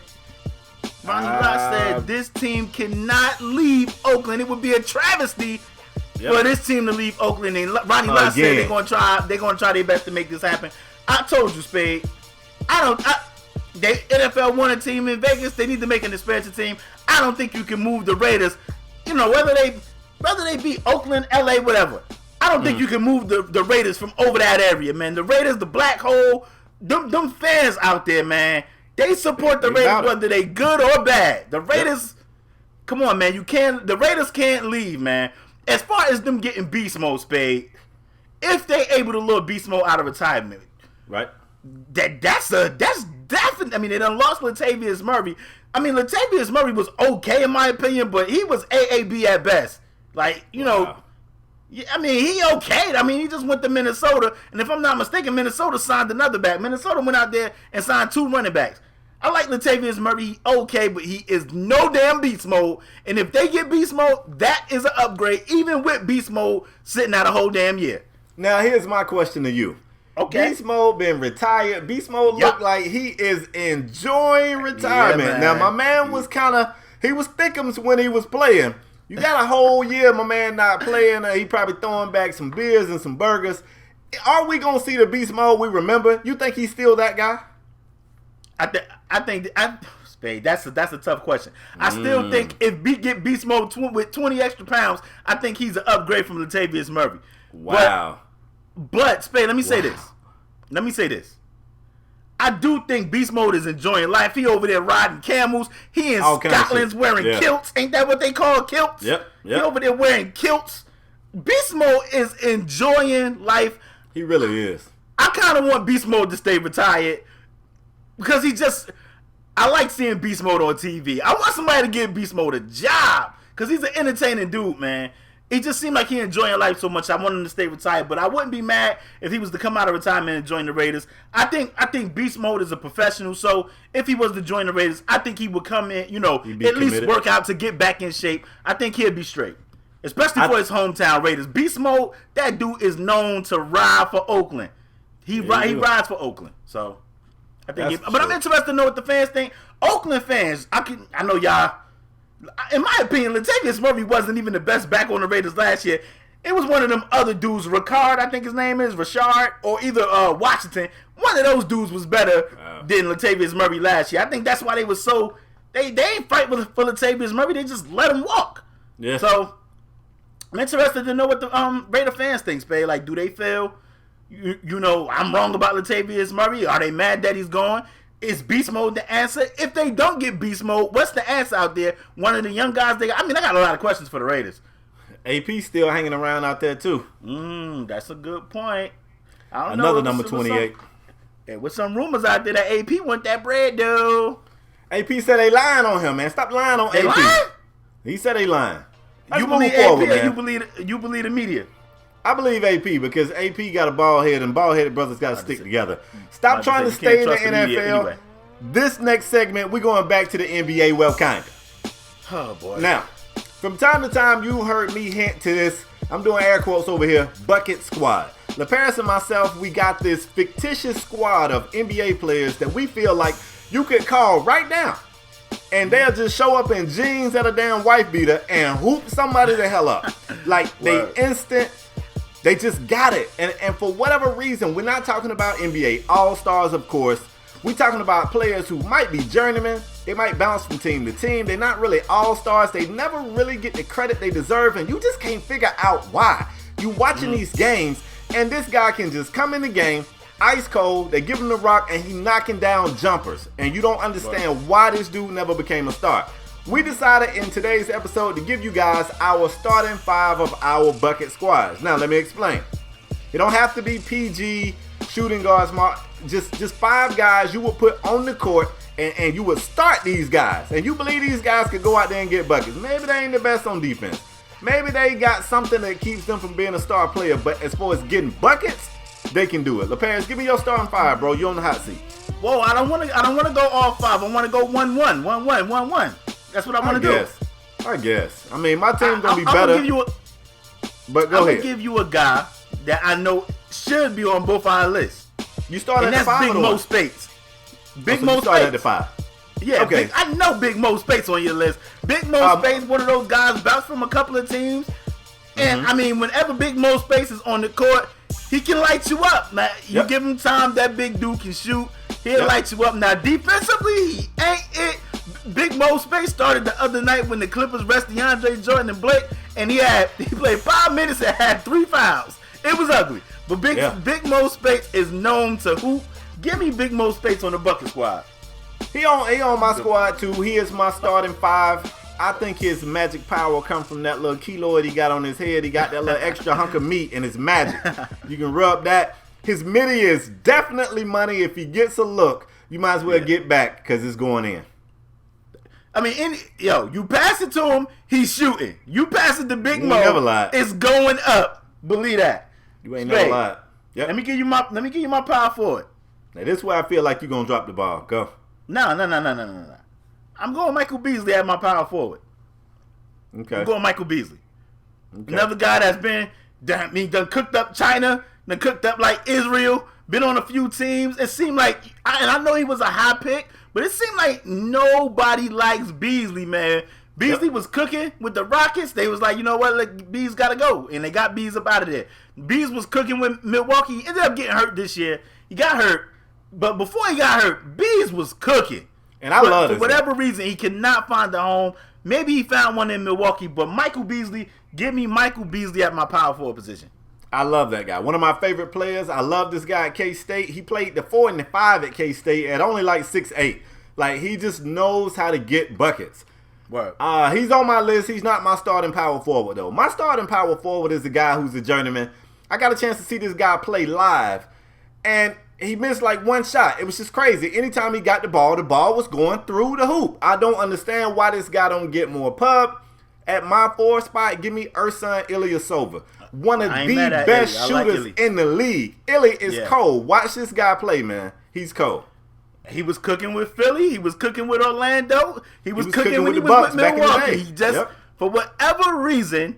this team cannot leave Oakland. It would be a travesty for this team to leave Oakland. And Ronnie Lott said they're gonna try their best to make this happen. I told you, Spade. They NFL won a team in Vegas. They need to make an expansion team. I don't think you can move the Raiders. Whether they beat Oakland, LA, whatever. I don't think you can move the Raiders from over that area, man. The Raiders, the black hole, them fans out there, man. They support the Raiders whether they good or bad. The Raiders, come on, man. The Raiders can't leave, man. As far as them getting Beast Mode, Spade, if they able to lure Beast Mode out of retirement, Right? that's definitely. I mean, they done lost Latavius Murray. I mean, Latavius Murray was okay in my opinion, but he was AAB at best. Like, Wow. I mean, he okay. I mean, he just went to Minnesota, and if I'm not mistaken, Minnesota signed another back. Minnesota went out there and signed 2 running backs. I like Latavius Murray. He okay, but he is no damn Beast Mode. And if they get Beast Mode, that is an upgrade, even with Beast Mode sitting out a whole damn year. Now, here's my question to you. Okay. Beast Mode been retired. Beast Mode look like he is enjoying retirement. Yeah, now, man. my man was he was thickums when he was playing. You got a whole year, my man not playing. He probably throwing back some beers and some burgers. Are we going to see the Beast Mode we remember? You think he's still that guy? Spade, that's a tough question. I still think if get Beast Mode with 20 extra pounds, I think he's an upgrade from Latavius Murray. Wow. But Spade, let me say this. I do think Beast Mode is enjoying life. He over there riding camels. He in Scotland's wearing kilts. Ain't that what they call kilts? Yep. He over there wearing kilts. Beast Mode is enjoying life. He really is. I kind of want Beast Mode to stay retired because I like seeing Beast Mode on TV. I want somebody to give Beast Mode a job because he's an entertaining dude, man. He just seemed like he enjoying life so much. I want him to stay retired, but I wouldn't be mad if he was to come out of retirement and join the Raiders. I think Beast Mode is a professional, so if he was to join the Raiders, I think he would come in, at least work out to get back in shape. I think he'd be straight, especially for his hometown Raiders. Beast Mode, that dude is known to ride for Oakland. He rides for Oakland, so I think. But I'm interested to know what the fans think. Oakland fans, I know y'all. In my opinion, Latavius Murray wasn't even the best back on the Raiders last year. It was one of them other dudes, Ricard, I think his name is, Rashard, or either Washington. One of those dudes was better than Latavius Murray last year. I think that's why they was so... They ain't fight for Latavius Murray. They just let him walk. Yeah. So, I'm interested to know what the Raider fans think, Spade. Like, do they feel, I'm wrong about Latavius Murray? Are they mad that he's gone? Is Beast Mode the answer? If they don't get Beast Mode, what's the answer out there? One of the young guys I got a lot of questions for the Raiders. AP still hanging around out there too. That's a good point. I don't Another know. number 28. With some rumors out there that AP want that bread, though. AP said they lying on him, man. Stop lying on AP. Lying? He said they lying. You believe AP or you believe the media? I believe AP because AP got a bald head and bald-headed brothers got to stick together. Stop trying to stay in the NFL. Anyway. This next segment, we're going back to the NBA, well, kind of. Oh, boy. Now, from time to time, you heard me hint to this. I'm doing air quotes over here. Bucket Squad. LaParis and myself, we got this fictitious squad of NBA players that we feel like you could call right now. And they'll just show up in jeans at a damn wife beater and hoop somebody the hell up. Like, they instant... They just got it. And for whatever reason, we're not talking about NBA All-Stars, of course. We're talking about players who might be journeymen. They might bounce from team to team. They're not really All-Stars. They never really get the credit they deserve, and you just can't figure out why. You watching these games, and this guy can just come in the game, ice cold. They give him the rock, and he knocking down jumpers. And you don't understand why this dude never became a star. We decided in today's episode to give you guys our starting 5 of our bucket squads. Now, let me explain. You don't have to be PG, shooting guards, just 5 guys you would put on the court and you would start these guys. And you believe these guys could go out there and get buckets. Maybe they ain't the best on defense. Maybe they got something that keeps them from being a star player. But as far as getting buckets, they can do it. LaParis, give me your starting 5, bro. You're on the hot seat. Whoa, I don't want to go all 5. I want to go 1-1, 1-1, 1-1. That's what I want to do. I guess. I mean, my team's going to be better. But go ahead. I'm going to give you a guy that I know should be on both our lists. You started at 5 Big Mo Spates. Big Mo Spates. At the 5. Yeah, okay. I know Big Mo Spates on your list. Big Mo Spates, one of those guys bounced from a couple of teams. And, I mean, whenever Big Mo Spates is on the court, he can light you up. Now, you give him time, that big dude can shoot. He'll light you up. Now, defensively, he ain't it. Big Mo Spates started the other night when the Clippers rest DeAndre Jordan and Blake, and he played 5 minutes and had 3 fouls. It was ugly. But Big Mo Spates is known to hoop. Give me Big Mo Spates on the bucket squad. He on my squad too. He is my starting 5. I think his magic power comes from that little keloid he got on his head. He got that little extra hunk of meat and it's magic. You can rub that. His midi is definitely money. If he gets a look, you might as well get back because it's going in. I mean, you pass it to him, he's shooting. You pass it to Big Mo, it's going up. Believe that. You ain't never lied. Yep. Let me give you my power forward. Now this is where I feel like you're gonna drop the ball. Go. No. I'm going Michael Beasley as my power forward. Okay. I'm going Michael Beasley. Okay. Another guy that's been done cooked up China, done cooked up like Israel, been on a few teams. It seemed like, and I know he was a high pick, but it seemed like nobody likes Beasley, man. Beasley was cooking with the Rockets. They was like, you know what, like, Bees got to go. And they got Bees up out of there. Bees was cooking with Milwaukee. He ended up getting hurt this year. He got hurt. But before he got hurt, Bees was cooking. And I love it. For whatever reason, he cannot find a home. Maybe he found one in Milwaukee. But Michael Beasley, give me Michael Beasley at my power forward position. I love that guy. One of my favorite players. I love this guy at K-State. He played the 4 and the 5 at K-State at only like 6'8". Like, he just knows how to get buckets. Word. He's on my list. He's not my starting power forward, though. My starting power forward is the guy who's a journeyman. I got a chance to see this guy play live, and he missed like one shot. It was just crazy. Anytime he got the ball was going through the hoop. I don't understand why this guy don't get more pub. At my 4 spot, give me Ersan Ilyasova. One of the best shooters in the league. Illy is cold. Watch this guy play, man. He's cold. He was cooking with Philly. He was cooking with Orlando. He was cooking when he was with Milwaukee. He just, for whatever reason,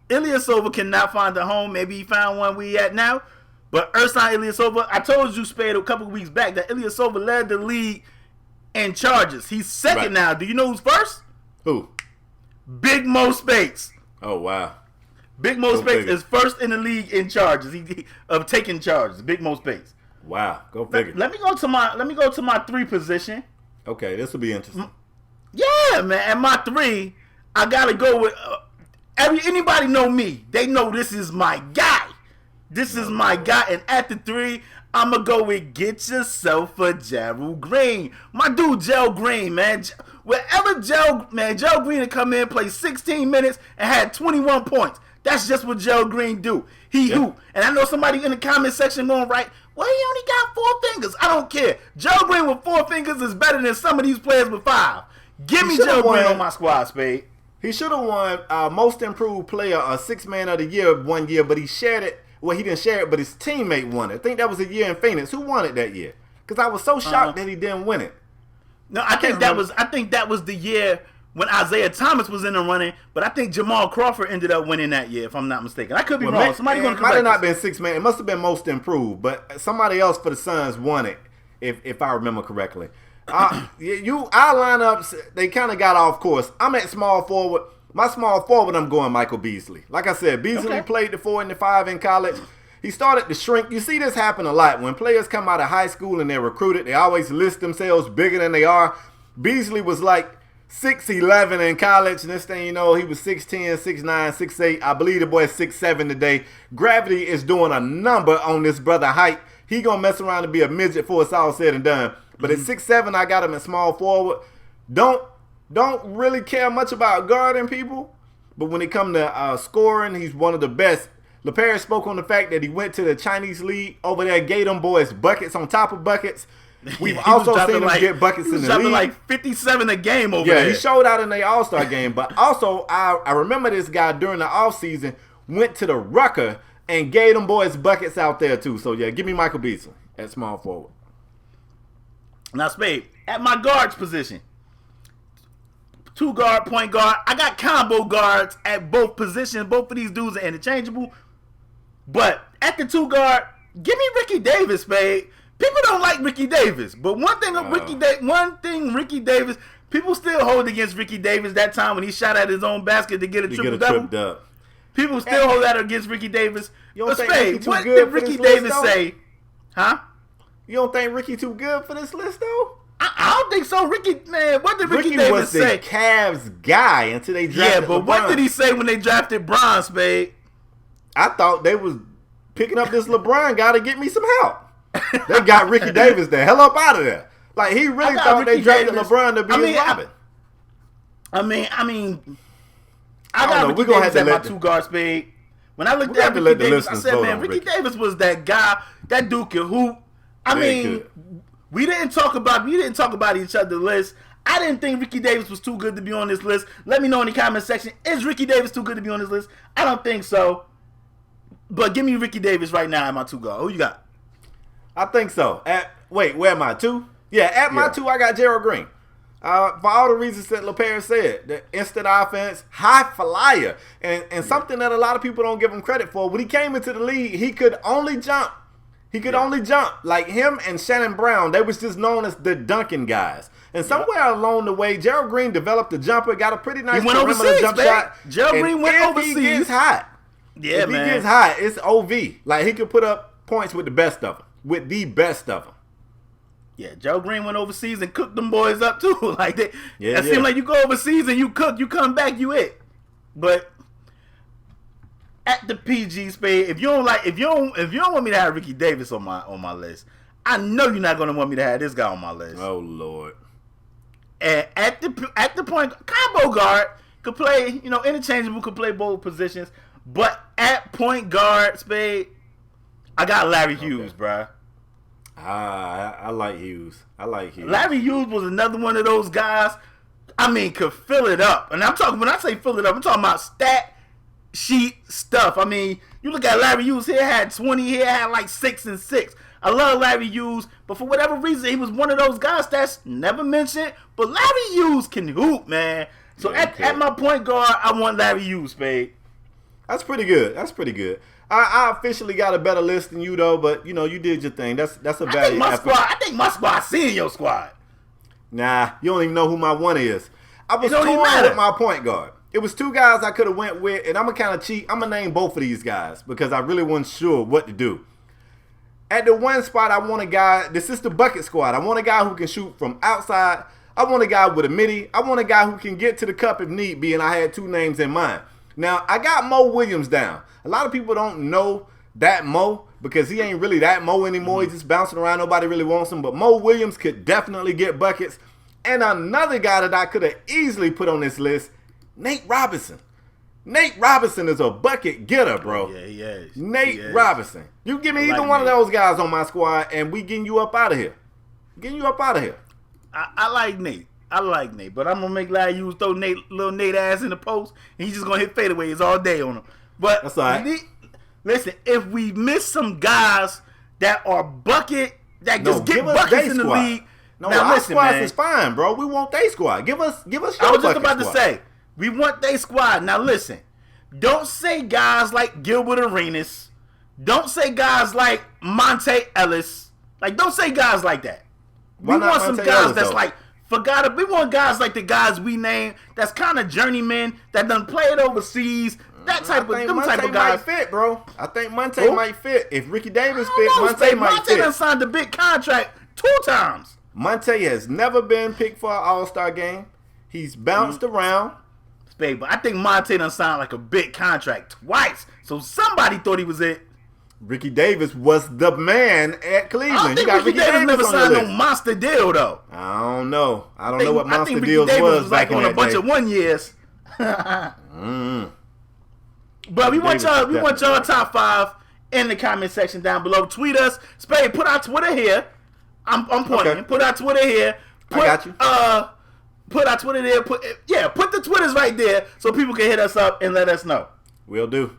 Ilyasova cannot find a home. Maybe he found one where he at now. But Ersan Ilyasova, I told you, Spade, a couple of weeks back that Ilyasova led the league in charges. He's second now. Do you know who's first? Who? Big Mo Spates. Oh, wow. Big Mo Spates is first in the league in charges of taking charges. Big Mo Spates. Wow, go figure. Let me go to my 3 position. Okay, this will be interesting. Yeah, man. At my 3, I gotta go with anybody know me. They know this is my guy. This is my guy. And at the 3, I'ma go with get yourself a Gerald Green. My dude, Gerald Green, man. Wherever Gerald Green would come in, play 16 minutes, and had 21 points. That's just what Gerald Green do. He hoop. And I know somebody in the comment section going, right, well, he only got 4 fingers. I don't care. Gerald Green with 4 fingers is better than some of these players with 5. Give me Gerald Green on my squad, Spade. He should have won Most Improved Player, 6th Man of the Year one year, but he shared it. Well, he didn't share it, but his teammate won it. I think that was a year in Phoenix. Who won it that year? Because I was so shocked that he didn't win it. No, I think that was the year when Isaiah Thomas was in the running, but I think Jamal Crawford ended up winning that year, if I'm not mistaken. I could be wrong. Somebody going to correct might have not been 6 man. It must have been Most Improved, but somebody else for the Suns won it, if I remember correctly. Our lineups, they kind of got off course. I'm at small forward. My small forward, I'm going Michael Beasley. Like I said, Beasley played the 4 and the 5 in college. He started to shrink. You see this happen a lot. When players come out of high school and they're recruited, they always list themselves bigger than they are. Beasley was like 6'11" in college. Next thing you know, he was 6'10", 6'9", 6'8". I believe the boy is 6'7" today. Gravity is doing a number on this brother height. He going to mess around and be a midget before it's all said and done. But at 6'7", I got him at small forward. Don't really care much about guarding people. But when it comes to scoring, he's one of the best. LePere spoke on the fact that he went to the Chinese league over there, gave them boys buckets on top of buckets. We've also seen him get buckets in the league. Like 57 a game over there. Yeah, he showed out in the All-Star game. But also, I remember this guy during the offseason went to the Rucker and gave them boys buckets out there too. So, yeah, give me Michael Beasley at small forward. Now, Spade, at my guards position, 2 guard, point guard. I got combo guards at both positions. Both of these dudes are interchangeable. But at the 2 guard, give me Ricky Davis, Spade. People don't like Ricky Davis, but one thing Ricky Davis, people still hold against Ricky Davis that time when he shot at his own basket to get a triple-double. People still hold that against Ricky Davis. But Spade, what did Ricky Davis say? Huh? You don't think Ricky too good for this list, though? I don't think so. Ricky, man, what did Ricky Davis say? Ricky was the Cavs guy until they drafted LeBron. What did he say when they drafted Bron, Spade? I thought they was picking up this LeBron guy to get me some help. They got Ricky Davis the hell up out of there. Like, he really thought they drafted LeBron to be his Robin. I got Ricky Davis at my 2 guard, Spade. When I looked at Ricky Davis, I said, man, Ricky Davis was that guy. That dude can hoop. We didn't talk about each other's list. I didn't think Ricky Davis was too good to be on this list. Let me know in the comment section. Is Ricky Davis too good to be on this list? I don't think so. But give me Ricky Davis right now at my 2 guard. Who you got? I think so. Where am I? 2? Yeah, at my 2, I got Gerald Green. For all the reasons that LePere said. The instant offense, high flyer. And something that a lot of people don't give him credit for. When he came into the league, he could only jump. Only jump. Like him and Shannon Brown, they was just known as the dunking guys. And somewhere along the way, Gerald Green developed a jumper, got a pretty nice perimeter jump shot. Gerald Green went overseas. He gets hot. Yeah, if he gets hot, it's OV. Like, he could put up points with the best of them. With the best of them. Yeah, Gerald Green went overseas and cooked them boys up too. Like it seems like you go overseas and you cook, you come back, you it. But at the PG Spade, if you don't want me to have Ricky Davis on my list, I know you're not gonna want me to have this guy on my list. Oh Lord. And at the point, combo guard could play, interchangeable, could play both positions. But at point guard, Spade, I got Larry Hughes, bruh. I like Hughes. Larry Hughes was another one of those guys, could fill it up. And when I say fill it up, I'm talking about stat sheet stuff. You look at Larry Hughes, he had 20, he had like 6 and 6. I love Larry Hughes, but for whatever reason, he was one of those guys that's never mentioned. But Larry Hughes can hoop, man. So at my point guard, I want Larry Hughes, Spade. That's pretty good. I officially got a better list than you though, but you did your thing. That's a value. I think my squad seen your squad. Nah, you don't even know who my one is. I was torn with my point guard. It was 2 guys I could have went with, and I'm gonna kind of cheat. I'm gonna name both of these guys because I really wasn't sure what to do. At the one spot, I want a guy. This is the bucket squad. I want a guy who can shoot from outside. I want a guy with a midi. I want a guy who can get to the cup if need be, and I had 2 names in mind. Now, I got Mo Williams down. A lot of people don't know that Mo because he ain't really that Mo anymore. He's just bouncing around. Nobody really wants him. But Mo Williams could definitely get buckets. And another guy that I could have easily put on this list, Nate Robinson. Nate Robinson is a bucket getter, bro. Yeah, he is. Nate Robinson. You give me either one of those guys on my squad, and we getting you up out of here. I like Nate. But I'm gonna make Larry Hughes throw little Nate ass in the post, and he's just gonna hit fadeaways all day on him. But that's all right. Listen, if we miss some guys that are bucket that just get buckets in the league, no, our squad is fine, bro. We want they squad. Give us your I was just about squad. to say we want they squad. Now listen, don't say guys like Gilbert Arenas. Don't say guys like Monte Ellis. Like, don't say guys like that. We want some guys that's like we want guys like the guys we named that's kind of journeymen that done played overseas. That type of guys might fit, bro. I think Monte might fit. If Ricky Davis fit, Monte might fit. Monte done signed a big contract 2 times. Monte has never been picked for an All-Star game. He's bounced around. But I think Monte done signed like a big contract twice. So somebody thought he was it. Ricky Davis was the man at Cleveland. I don't think Ricky Davis never signed no monster deal, though. I don't know. I don't know what monster deals was back on in a bunch of 1 years. But we want y'all top 5 in the comment section down below. Tweet us. Spade, put our Twitter here. I'm pointing. Okay. Put our Twitter here. I got you. Put our Twitter there. Put the Twitters right there so people can hit us up and let us know. Will do.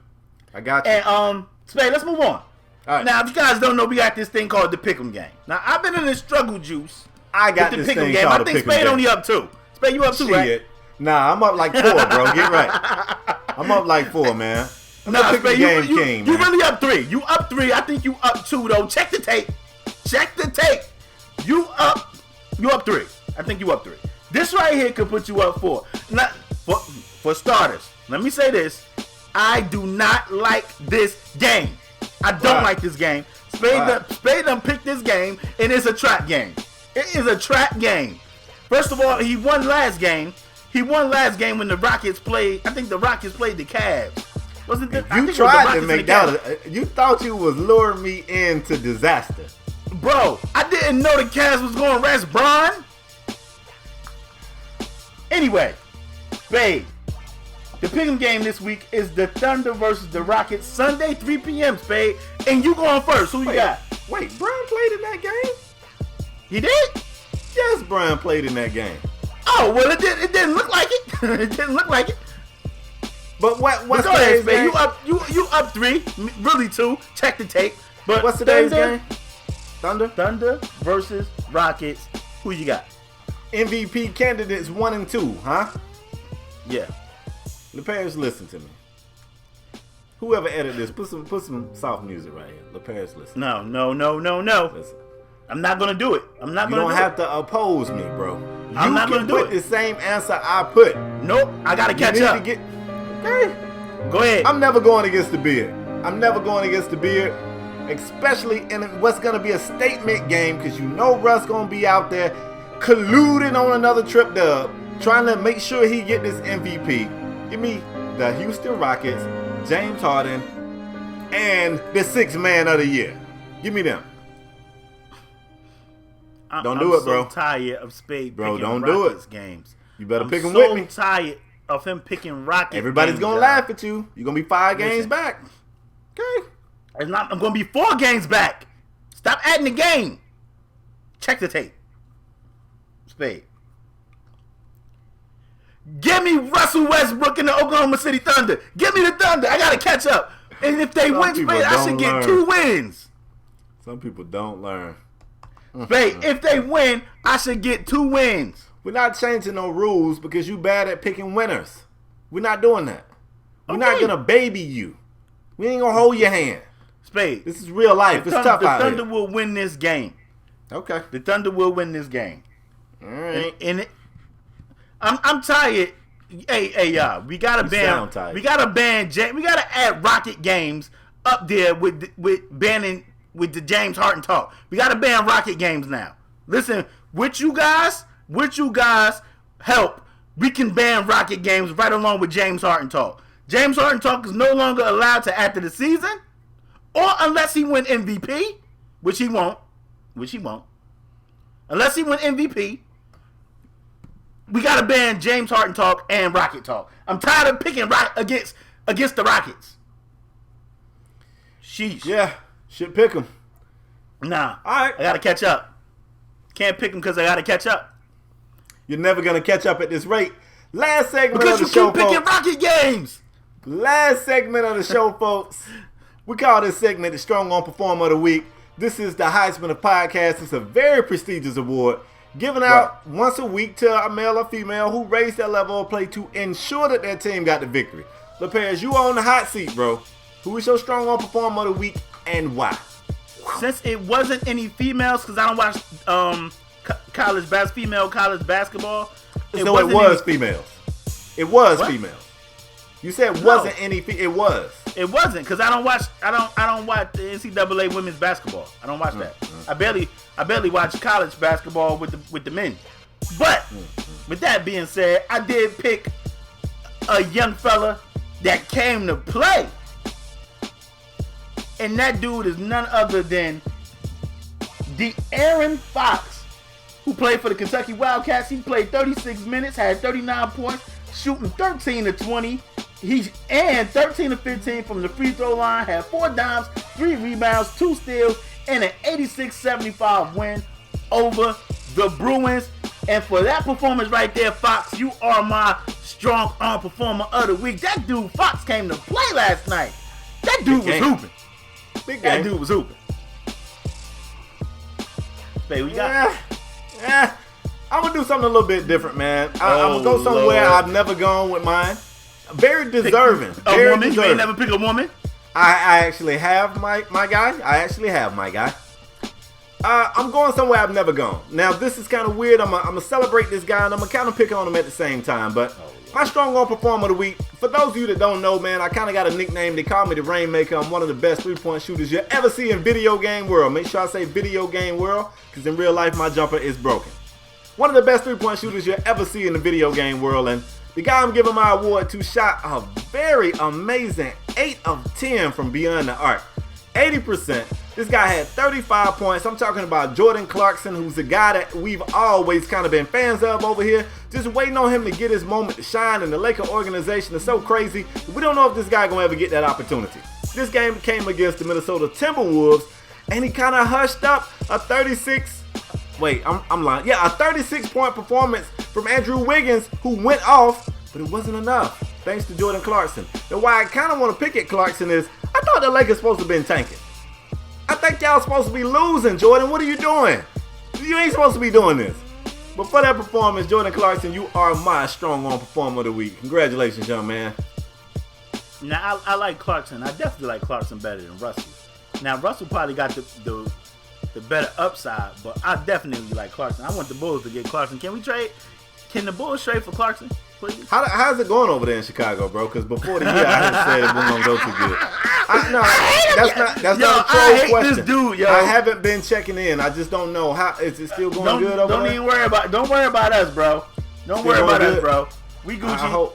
I got you. And Spade, let's move on. All right. Now, if you guys don't know, we got this thing called the Pick'em game. Now, I've been in this struggle juice. I got this thing game. I think Spade only up 2. Spade, you up 2, right? Nah, I'm up like 4, bro. Get right. I'm up like 4, man. Nah, Spade, you really up 3. You up 3. I think you up 2, though. Check the tape. You up 3. I think you up 3. This right here could put you up 4. Not for starters. Let me say this. I do not like this game. I don't like this game. Spade done picked this game, and it's a trap game. It is a trap game. First of all, he won last game. He won last game when the Rockets played. I think the Rockets played the Cavs. Wasn't it? You tried to make that. You thought you was luring me into disaster. Bro, I didn't know the Cavs was going to rest Bron. Anyway, babe, the Pick'em game this week is the Thunder versus the Rockets, Sunday, 3 p.m., Spade. And you going first. Who you got? Wait, Bron played in that game? He did? Yes, Bron played in that game. Oh, well, it didn't look like it. It didn't look like it. But what's today's game? You up 3, really 2. Check the tape. But what's today's game? Thunder versus Rockets. Who you got? MVP candidates 1 and 2, huh? Yeah. LePairs, listen to me. Whoever edited this, put some soft music right here. LePairs, listen. No. Listen. I'm not gonna do it. You don't have to oppose me, bro. I'm not gonna do it. You can put the same answer I put. Nope. I gotta catch up. Okay. Go ahead. I'm never going against the beard. Especially in what's going to be a statement game, because you know Russ going to be out there colluding on another trip dub, trying to make sure he get this MVP. Give me the Houston Rockets James Harden, and the sixth man of the year. Give me them. Don't do it, bro. I'm so tired of Spade bro, picking don't Rockets do it. games. You better pick them with me. I'm so tired of him picking Rockets. Everybody's games, going to laugh at you. You're going to be 5 games back. Okay. I'm going to be 4 games back. Stop adding the game. Check the tape. Spade. Give me Russell Westbrook and the Oklahoma City Thunder. Give me the Thunder. I got to catch up. And if they win, Spade, I should get 2 wins. Some people don't learn. Spade, if they win, I should get 2 wins. We're not changing no rules because you bad at picking winners. We're not doing that. We're not going to baby you. We ain't going to hold your hand. Spade. This is real life. It's tough out here. The Thunder will win this game. Okay. The Thunder will win this game. All right. And I'm tired. Hey, y'all. We gotta ban. We gotta ban. We gotta add Rocket games up there with banning with the James Harden talk. We gotta ban Rocket games now. Listen, with you guys help. We can ban Rocket games right along with James Harden talk. James Harden talk is no longer allowed to after the season, or unless he win MVP, which he won't. Unless he win MVP. We gotta ban James Harden talk and Rocket talk. I'm tired of picking against the Rockets. Sheesh. Yeah, should pick them. Nah. All right. I gotta catch up. Can't pick them because I gotta catch up. You're never gonna catch up at this rate. Last segment because of the show, you keep picking Rocket games. Last segment of the show, folks. We call this segment the Strong On Performer of the Week. This is the Heisman of Podcasts. It's a very prestigious award given out once a week to a male or female who raised their level of play to ensure that their team got the victory. LePage, you are on the hot seat, bro. Who is your Strong On Performer of the Week and why? Since it wasn't any females, because I don't watch female college basketball. So it was females. It was females. You said wasn't any. It was. It wasn't because I don't watch the NCAA women's basketball. I don't watch that. I barely watch college basketball with the men. But with that being said, I did pick a young fella that came to play, and that dude is none other than De'Aaron Fox, who played for the Kentucky Wildcats. He played 36 minutes, had 39 points, shooting 13 to 20. And 13 to 15 from the free throw line, had 4 dimes, 3 rebounds, 2 steals, and an 86-75 win over the Bruins. And for that performance right there, Fox, you are my Strong Arm Performer of the Week. That dude, Fox, came to play last night. That dude was hooping. That dude was hooping. Babe, we got... Yeah. I'm going to do something a little bit different, man. I'm going to go somewhere I've never gone with mine. Very deserving. A woman? You ain't never pick a woman? I actually have my guy. I'm going somewhere I've never gone. Now, this is kind of weird. I'm going to celebrate this guy, and I'm going to kind of pick on him at the same time. But my Strong On Performer of the Week, for those of you that don't know, man, I kind of got a nickname. They call me the Rainmaker. I'm one of the best three-point shooters you'll ever see in video game world. Make sure I say video game world, because in real life, my jumper is broken. One of the best three-point shooters you'll ever see in the video game world, and the guy I'm giving my award to shot a very amazing 8 of 10 from beyond the arc. 80%. This guy had 35 points. I'm talking about Jordan Clarkson, who's the guy that we've always kind of been fans of over here. Just waiting on him to get his moment to shine, and the Laker organization is so crazy. We don't know if this guy going to ever get that opportunity. This game came against the Minnesota Timberwolves, and he kind of hushed up a 36-point performance from Andrew Wiggins, who went off, but it wasn't enough, thanks to Jordan Clarkson. And why I kind of want to pick at Clarkson is, I thought the Lakers supposed to have been tanking. I think y'all supposed to be losing, Jordan. What are you doing? You ain't supposed to be doing this. But for that performance, Jordan Clarkson, you are my Strong On Performer of the Week. Congratulations, young man. Now, I like Clarkson. I definitely like Clarkson better than Russell. Now, Russell probably got the better upside, but I definitely like Clarkson. I want the Bulls to get Clarkson. Can we trade? Can the Bulls trade for Clarkson, please? How's it going over there in Chicago, bro? Because before the year, I had said it wasn't going to go too good. That's not a troll question. This dude, yo. I haven't been checking in. I just don't know. How is it still going good over there? Don't worry about us, bro. Don't worry about us, bro. We Gucci.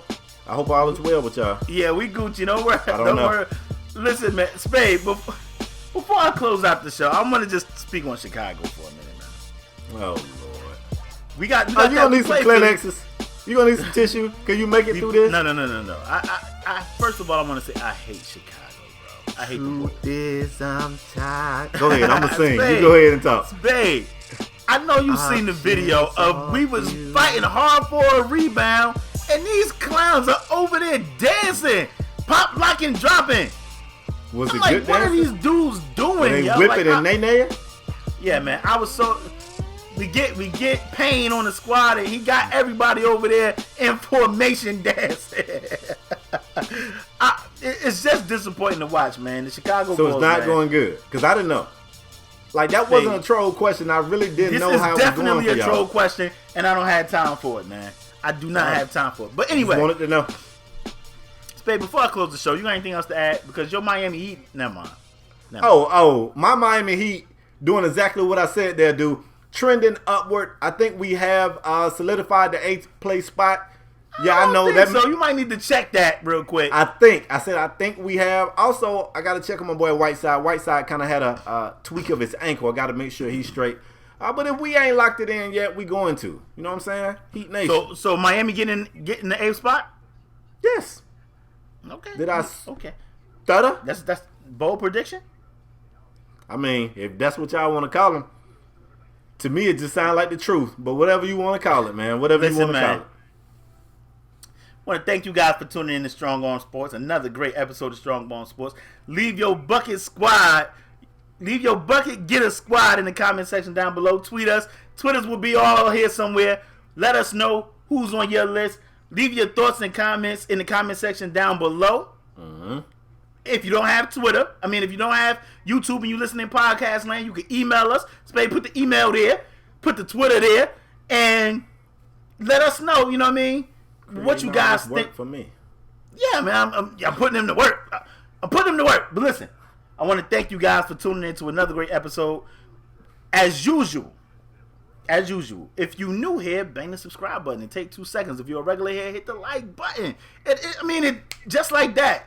I hope all is well with y'all. Yeah, we Gucci. Don't worry. Don't know. worry. Listen, man, Spade. Before I close out the show, I'm gonna just speak on Chicago for a minute, man. Oh Lord. We got you gonna need some Kleenexes? You gonna need some tissue? Can you make it through this? No. I first of all, I want to say I hate Chicago, bro. I hate the boys. Is I'm tired. Go ahead, I'm gonna sing. Spade. You go ahead and talk. Spade, I know you've seen the video of we was fighting hard for a rebound, and these clowns are over there dancing, pop, locking, dropping. Was I'm it like, good what are dancing? these dudes doing? They yo? whip Like, it and nay. Yeah, man, I was so. We get Payne on the squad, and he got everybody over there in formation dancing. It's just disappointing to watch, man. The Chicago So Bulls, it's not man, going good because I didn't know. Like that wasn't a troll question. I really didn't know how it was going for y'all. This is definitely a troll question, and I don't have time for it, man. I do not have time for it. But anyway, Just wanted to know. Spade, before I close the show, you got anything else to add? Because your Miami Heat, never mind. My Miami Heat doing exactly what I said they'll do. Trending upward. I think we have solidified the 8th place spot. Yeah, I know that. So you might need to check that real quick. I think we have. Also, I got to check on my boy Whiteside. Whiteside kind of had a tweak of his ankle. I got to make sure he's straight. But if we ain't locked it in yet, we going to. You know what I'm saying? Heat Nation. So Miami getting the 8th spot? Yes. Okay. Did I Okay. stutter? That's bold prediction? I mean, if that's what y'all want to call him. To me, it just sounds like the truth. But whatever you want to call it, man. Whatever you want to call it. I want to thank you guys for tuning in to Strong Arm Sports. Another great episode of Strong Arm Sports. Leave your bucket, get a squad in the comment section down below. Tweet us. Twitters will be all here somewhere. Let us know who's on your list. Leave your thoughts and comments in the comment section down below. Mm-hmm. If you don't have Twitter, if you don't have YouTube and you listen in podcast land, you can email us. Spade, put the email there, put the Twitter there, and let us know, you know what I mean? What you guys think. For me. Yeah, man, I'm putting him to work. I'm putting him to work. But listen, I want to thank you guys for tuning in to another great episode. As usual, if you new here, bang the subscribe button. It take 2 seconds. If you're a regular here, hit the like button. It just like that.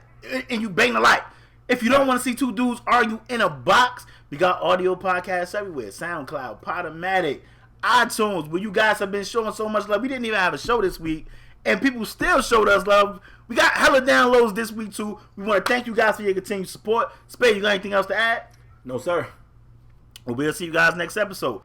And you bang the like. If you don't want to see two dudes argue in a box, we got audio podcasts everywhere. SoundCloud, Podomatic, iTunes, where you guys have been showing so much love. We didn't even have a show this week, and people still showed us love. We got hella downloads this week, too. We want to thank you guys for your continued support. Spade, you got anything else to add? No, sir. Well, we'll see you guys next episode.